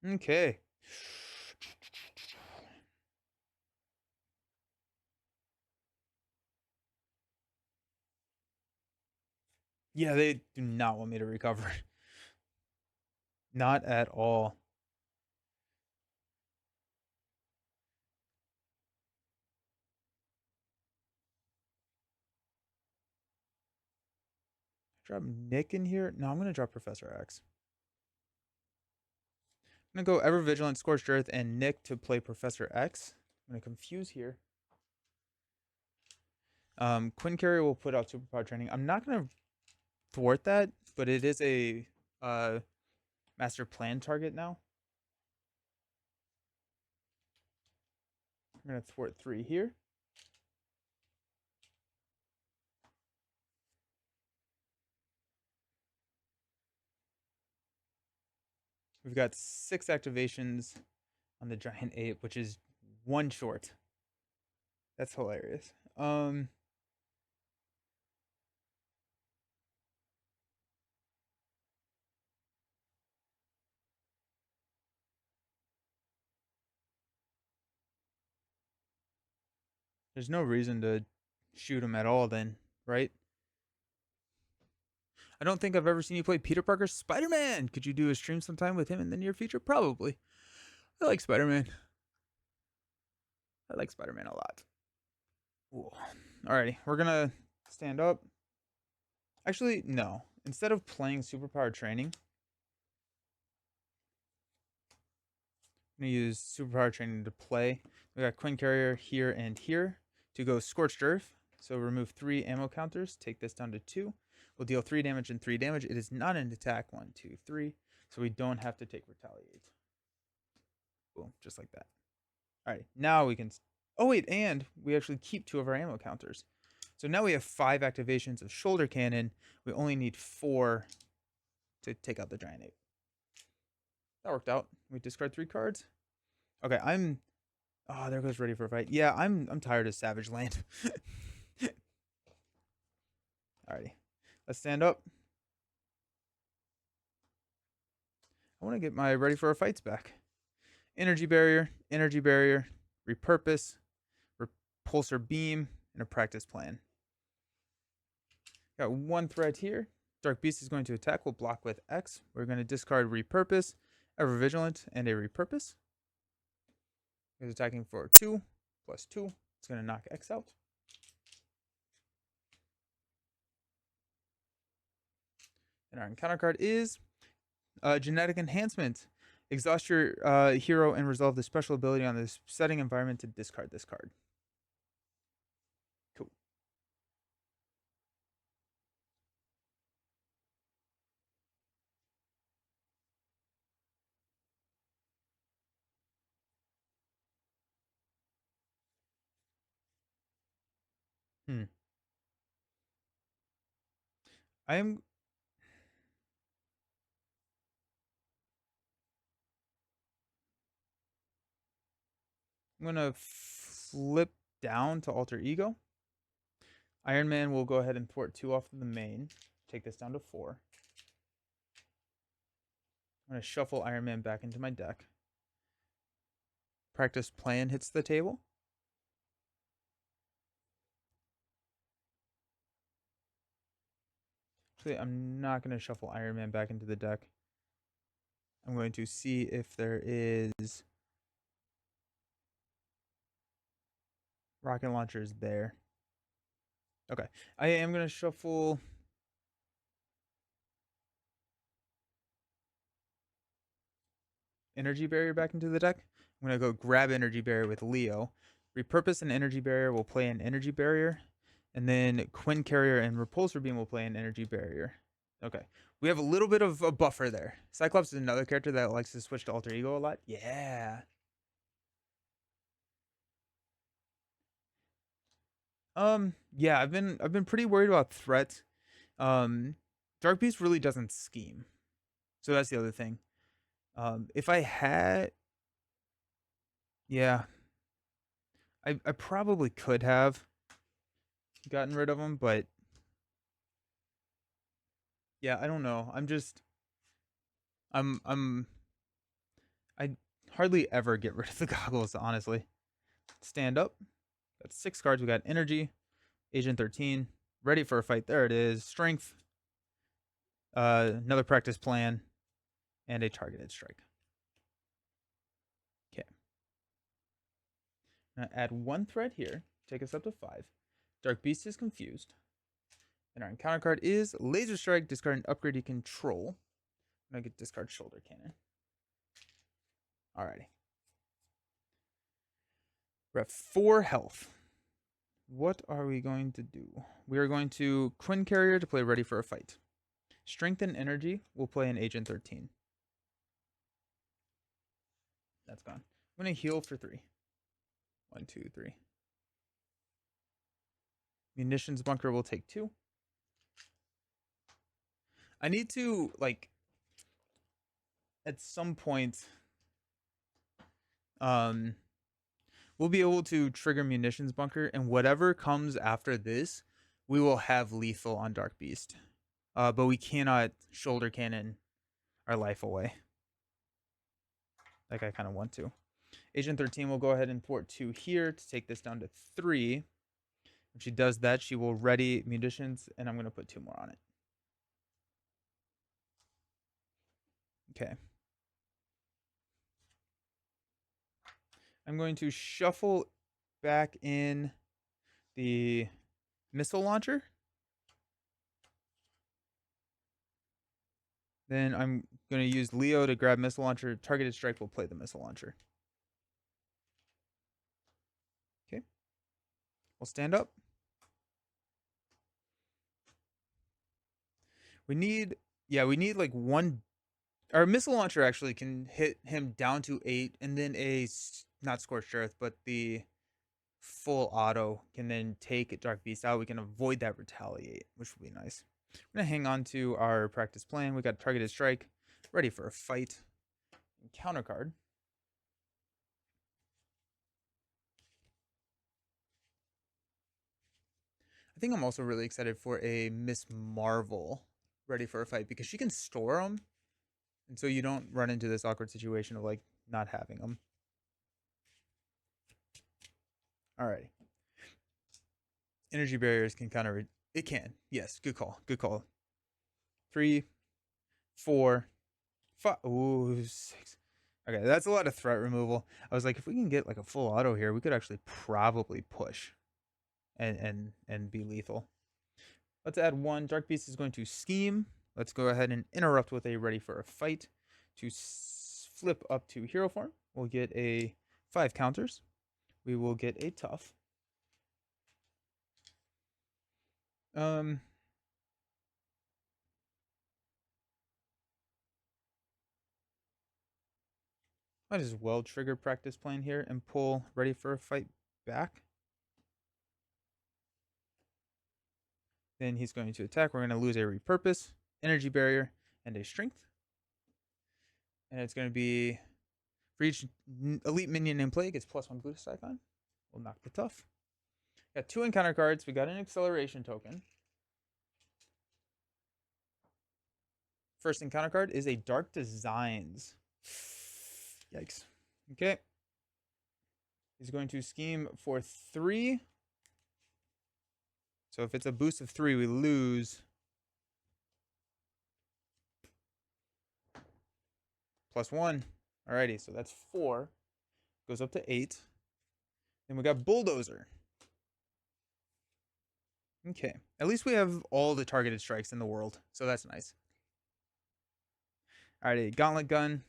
Okay. Yeah, they do not want me to recover. Not at all. Drop Nick in here? No, I'm going to drop Professor X. I'm going to go Ever Vigilant, Scorched Earth, and Nick to play Professor X. I'm going to confuse here. Quinn Carrier will put out superpower training. I'm not gonna thwart that, but it is a master plan target now. I'm gonna thwart 3 here. We've got 6 activations on the giant ape, which is 1 short. That's hilarious. There's no reason to shoot him at all then, right? I don't think I've ever seen you play Peter Parker's Spider-Man. Could you do a stream sometime with him in the near future? Probably. I like Spider-Man. I like Spider-Man a lot. Cool. Alrighty, we're gonna stand up. Actually, no. Instead of playing superpower training, I'm gonna use superpower training to play. We got Quinn Carrier here and here to go Scorched Earth. So remove 3 ammo counters. Take this down to 2. We'll deal 3 damage and 3 damage. It is not an attack. 1, 2, 3. So we don't have to take retaliate. Boom, just like that. All right, now we can. Oh wait, and we actually keep 2 of our ammo counters. So now we have 5 activations of shoulder cannon. We only need 4 to take out the giant ape. That worked out. We discard 3 cards. Okay, I'm. Oh, there goes ready for a fight. Yeah, I'm tired of Savage Land. Alrighty, let's stand up. I want to get my ready for a fights back. Energy barrier, repurpose, repulsor beam, and a practice plan. Got 1 threat here. Dark Beast is going to attack. We'll block with X. We're going to discard repurpose, ever vigilant, and a repurpose. He's attacking for 2 plus 2. It's going to knock X out. And our encounter card is Genetic Enhancement. Exhaust your hero and resolve the special ability on this setting environment to discard this card. Cool. I'm gonna flip down to Alter Ego. Iron Man will go ahead and thwart 2 off of the main. Take this down to 4. I'm gonna shuffle Iron Man back into my deck. Practice plan hits the table. Actually, I'm not gonna shuffle Iron Man back into the deck. I'm going to see if there is rocket launchers there. Okay, I am gonna shuffle energy barrier back into the deck. I'm gonna go grab energy barrier with Leo. Repurpose an energy barrier. Will play an energy barrier, and then Quinn Carrier and Repulsor Beam will play an energy barrier. Okay, we have a little bit of a buffer there. Cyclops is another character that likes to switch to Alter Ego a lot. Yeah. Yeah, I've been pretty worried about threat. Dark Beast really doesn't scheme. So that's the other thing. If I had, yeah, I probably could have gotten rid of him, but yeah, I don't know. I'm I hardly ever get rid of the goggles, honestly. Stand up. That's 6 cards. We got energy, Agent 13, ready for a fight. There it is. Strength, another practice plan, and a targeted strike. Okay. Now add 1 threat here. Take us up to 5. Dark Beast is confused. And our encounter card is Laser Strike. Discard an upgrade you control. I'm going to discard Shoulder Cannon. Alrighty. We're at 4 health. What are we going to do? We are going to Quinn Carrier to play Ready for a Fight. Strength and Energy will play an Agent 13. That's gone. I'm going to heal for 3. 1, 2, 3. Munitions Bunker will take 2. I need to, like, at some point, we'll be able to trigger Munitions Bunker, and whatever comes after this, we will have lethal on Dark Beast. But we cannot shoulder cannon our life away, like I kind of want to. Agent 13 will go ahead and port 2 here to take this down to 3. When she does that, she will ready munitions, and I'm going to put 2 more on it. Okay. I'm going to shuffle back in the missile launcher. Then I'm going to use Leo to grab missile launcher. Targeted strike will play the missile launcher. Okay. We'll stand up. We need like 1. Our missile launcher actually can hit him down to 8, and then not Scorched Earth, but the full auto can then take Dark Beast out. We can avoid that retaliate, which will be nice. We're going to hang on to our practice plan. We got Targeted Strike, Ready for a Fight, and counter card. I think I'm also really excited for a Miss Marvel Ready for a Fight, because she can store them, and so you don't run into this awkward situation of like not having them. Alrighty. Energy barriers can counter it can. Yes, good call. Good call. 3, 4, 5. Ooh, 6. Okay, that's a lot of threat removal. I was like, if we can get like a full auto here, we could actually probably push and be lethal. Let's add 1. Dark Beast is going to scheme. Let's go ahead and interrupt with a Ready for a Fight to flip up to hero form. We'll get a 5 counters. We will get a tough. Might as well trigger practice plan here and pull Ready for a Fight back. Then he's going to attack. We're going to lose a repurpose, energy barrier, and a strength. And it's going to be for each elite minion in play gets +1 boost icon. We'll knock the tough. Got 2 encounter cards. We got an acceleration token. First encounter card is a Dark Designs. Yikes. Okay. He's going to scheme for 3. So if it's a boost of 3, we lose +1. Alrighty, so that's 4. Goes up to 8. Then we got Bulldozer. Okay. At least we have all the targeted strikes in the world, so that's nice. Alrighty, Gauntlet Gun,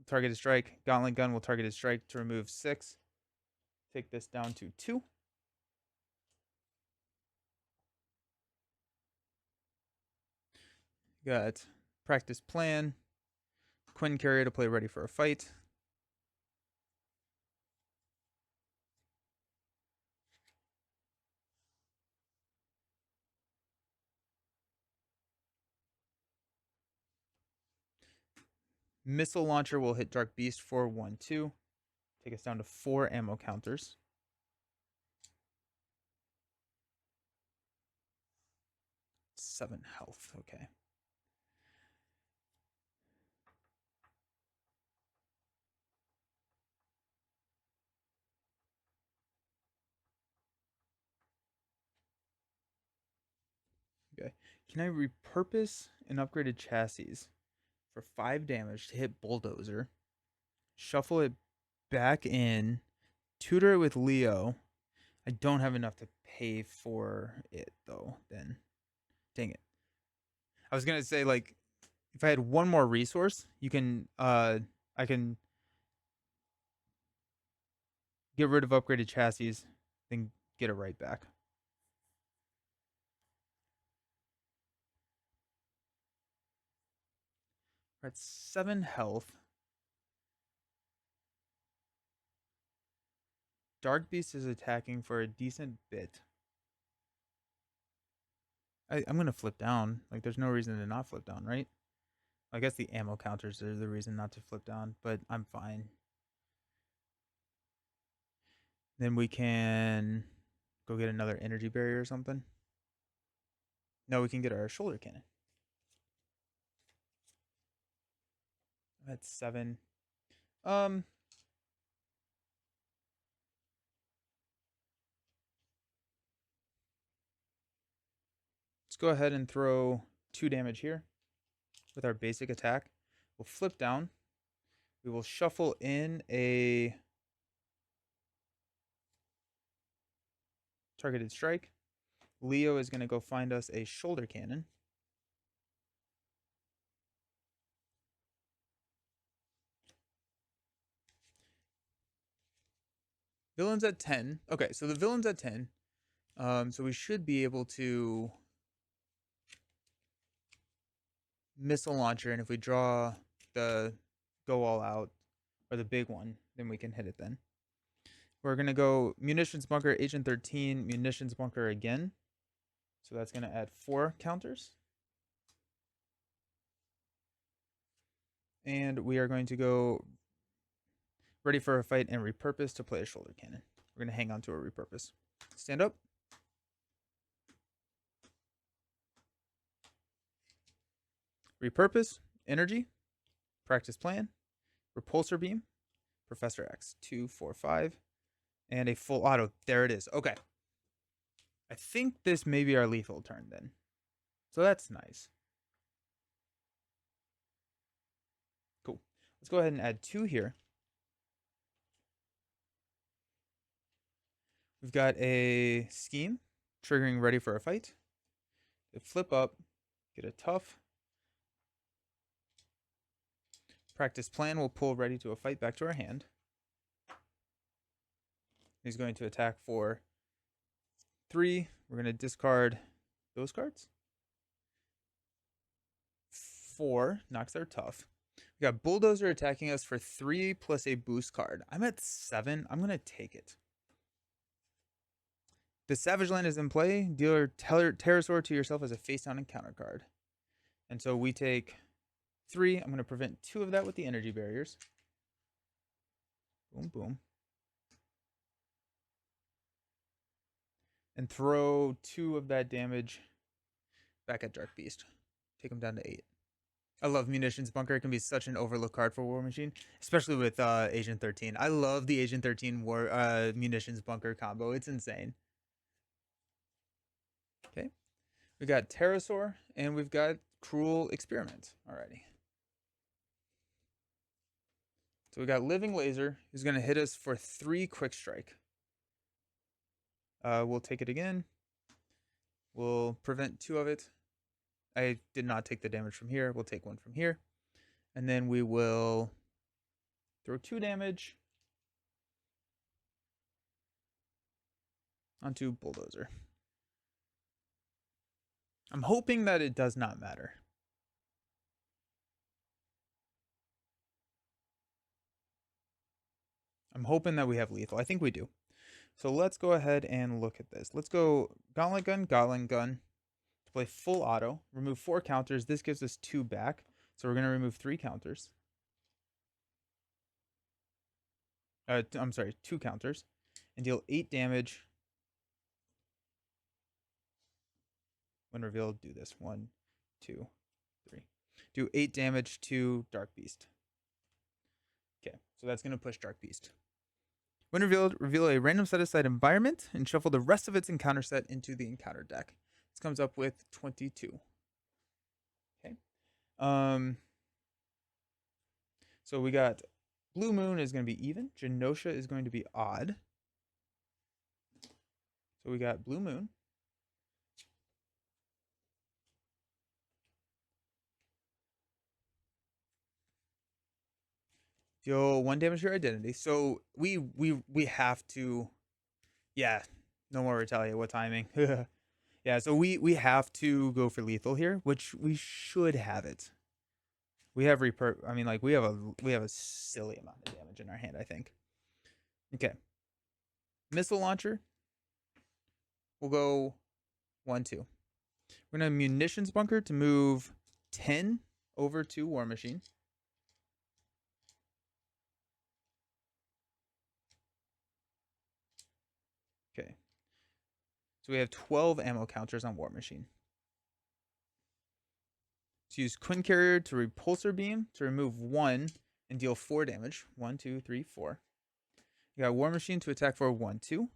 targeted strike. Gauntlet Gun will targeted strike to remove 6. Take this down to 2. Got practice plan. Quinn Carrier to play Ready for a Fight. Missile Launcher will hit Dark Beast for 1, 2. Take us down to 4 ammo counters. Seven health. Okay. Okay. Can I repurpose an upgraded chassis for 5 damage to hit Bulldozer? Shuffle it back in. Tutor it with Leo. I don't have enough to pay for it though. Then, dang it. I was gonna say like, if I had 1 more resource, you can I can get rid of upgraded chassis, then get it right back. We're at 7 health. Dark Beast is attacking for a decent bit. I'm going to flip down. Like, there's no reason to not flip down, right? I guess the ammo counters are the reason not to flip down, but I'm fine. Then we can go get another energy barrier or something. No, we can get our shoulder cannon. That's 7. Let's go ahead and throw 2 damage here with our basic attack. We'll flip down. We will shuffle in a targeted strike. Leo is going to go find us a shoulder cannon. Villain's at 10. Okay, so the villain's at 10. So we should be able to missile launcher, and if we draw the go all out or the big one, then we can hit it then. We're going to go munitions bunker, agent 13, munitions bunker again. So that's going to add 4 counters. And we are going to go ready for a fight and repurpose to play a shoulder cannon. We're going to hang on to a repurpose. Stand up. Repurpose, energy, practice plan, repulsor beam, Professor X, 2, 4, 5, and a full auto. There it is. Okay. I think this may be our lethal turn then. So that's nice. Cool. Let's go ahead and add 2 here. We've got a scheme, triggering ready for a fight. Flip up, get a tough. Practice plan will pull ready to a fight back to our hand. He's going to attack for 3. We're going to discard those cards. 4 knocks our tough. We got Bulldozer attacking us for 3 plus a boost card. I'm at 7. I'm going to take it. The Savage Land is in play. Deal Pterosaur to yourself as a face down encounter card. And so we take 3. I'm going to prevent 2 of that with the energy barriers. Boom, boom. And throw 2 of that damage back at Dark Beast. Take him down to 8. I love Munitions Bunker. It can be such an overlooked card for War Machine, especially with Agent 13. I love the Agent 13 Munitions Bunker combo. It's insane. Okay. We got Pterosaur, and we've got Cruel Experiment already. So we got Living Laser, who's going to hit us for 3 Quick Strike. We'll take it again. We'll prevent 2 of it. I did not take the damage from here. We'll take 1 from here. And then we will throw 2 damage onto Bulldozer. I'm hoping that it does not matter. I'm hoping that we have lethal. I think we do. So let's go ahead and look at this. Let's go Gauntlet Gun, to play full auto. Remove 4 counters. This gives us 2 back. So we're going to remove 3 counters. I'm sorry, 2 counters. And deal 8 damage. When revealed, do this. 1, 2, 3. Do 8 damage to Dark Beast. Okay, so that's going to push Dark Beast. When revealed, reveal a random set-aside environment and shuffle the rest of its encounter set into the encounter deck. This comes up with 22. Okay. So we got Blue Moon is going to be even. Genosha is going to be odd. So we got Blue Moon. Deal 1 damage to your identity. So we have to. Yeah, no more retaliate. What timing? Yeah, so we have to go for lethal here, which we should have it. We have I mean, like we have a silly amount of damage in our hand, I think. Okay. Missile launcher. We'll go 1-2. We're gonna munitions bunker to move 10 over to War Machine. Okay. So we have 12 ammo counters on War Machine. Let's use Quinn Carrier to repulsor beam to remove 1 and deal 4 damage. 1, 2, 3, 4. You got War Machine to attack for 1, 2.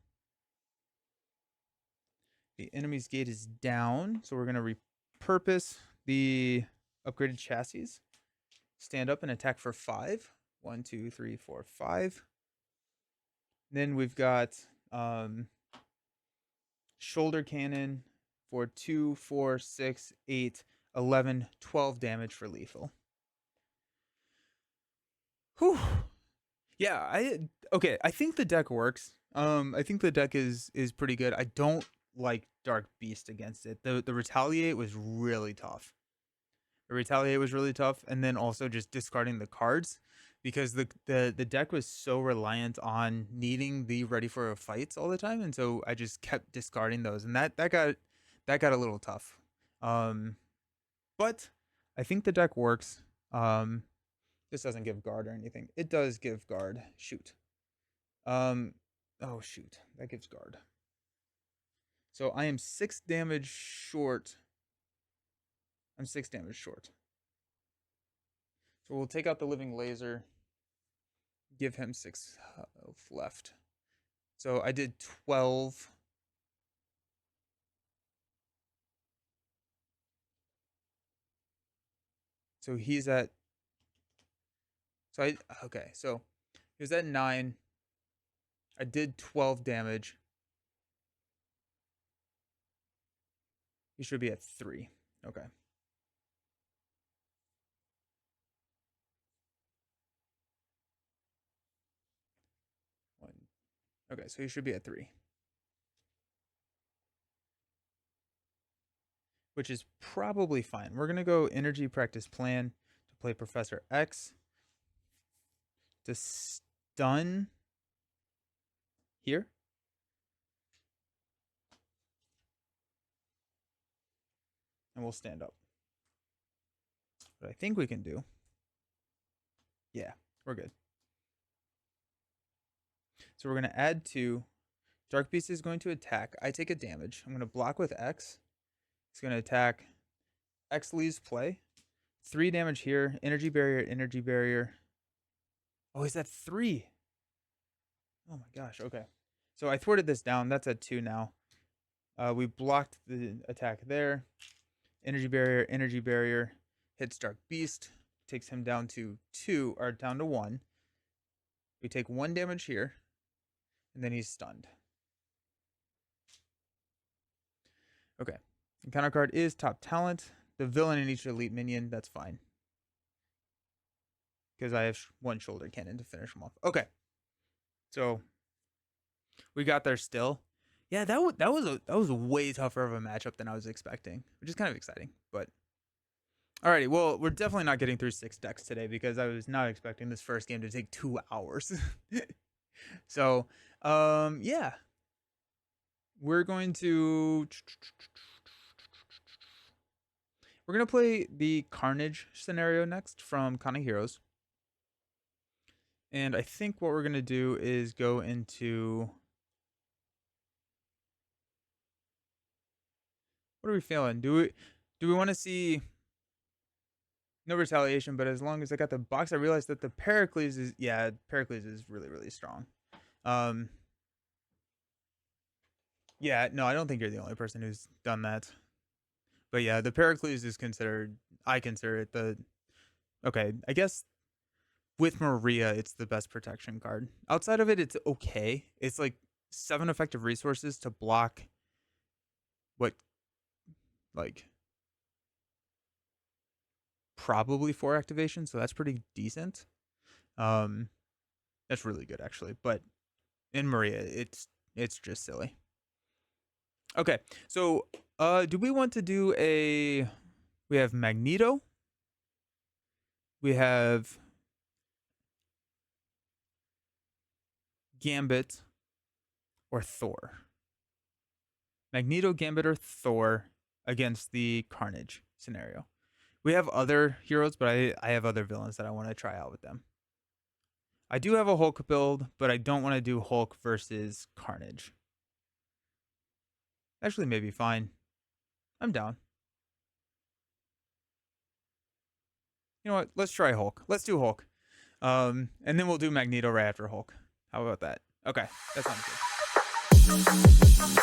The enemy's gate is down, so we're gonna repurpose the upgraded chassis. Stand up and attack for 5. 1, 2, 3, 4, 5. Then we've got shoulder cannon for 2, 4, 6, 8, 11, 12 damage for lethal. Whew. Yeah, I think the deck works. I think the deck is pretty good. I don't like Dark Beast against it. The Retaliate was really tough. The Retaliate was really tough, and then also just discarding the cards because the deck was so reliant on needing the ready for a fights all the time, and so I just kept discarding those, and that got a little tough. But I think the deck works. This doesn't give guard or anything. It does give guard. Shoot. Oh shoot, that gives guard. So I am 6 damage short. I'm 6 damage short. So we'll take out the living laser. Give him 6 health left. So I did 12. So he's at. So he was at 9. I did 12 damage. He should be at 3. Okay. Okay, so he should be at 3. Which is probably fine. We're going to go energy practice plan to play Professor X to stun here. And we'll stand up. What I think we can do. Yeah, we're good. So we're going to add 2. Dark Beast is going to attack. I take a damage. I'm going to block with X. It's going to attack. X leaves play. 3 damage here. Energy barrier, energy barrier. Oh, he's at 3. Oh my gosh. Okay. So I thwarted this down. That's at 2 now. We blocked the attack there. Energy barrier. Hits Dark Beast. Takes him down to 2, or down to 1. We take 1 damage here. And then he's stunned. Okay. The counter card is Top Talent. The villain in each elite minion. That's fine. Because I have 1 shoulder cannon to finish him off. Okay. So we got there still. Yeah, that was a way tougher of a matchup than I was expecting, which is kind of exciting. But alrighty, well, we're definitely not getting through 6 decks today because I was not expecting this first game to take 2 hours. So, yeah, we're going to play the Carnage scenario next from Kana Heroes. And I think what we're gonna do is go into. What are we feeling? Do we want to see no retaliation? But as long as I got the box, I realized that the Pericles is Pericles is really, really strong. Yeah, no, I don't think you're the only person who's done that. But yeah, the Pericles is considered. I consider it the. Okay, I guess with Maria, it's the best protection card. Outside of it, it's okay. It's like 7 effective resources to block what, like, probably 4 activations, so that's pretty decent. That's really good actually. But in Maria, it's just silly. Okay, so do we want to do a? We have Magneto. we have Gambit or Thor. Magneto, Gambit, or Thor against the Carnage scenario. We have other heroes, but I have other villains that I want to try out with them. I do have a Hulk build, but I don't want to do Hulk versus Carnage. Actually, maybe fine. I'm down. You know what? Let's try Hulk. Let's do Hulk. And then we'll do Magneto right after Hulk. How about that? Okay, that sounds good.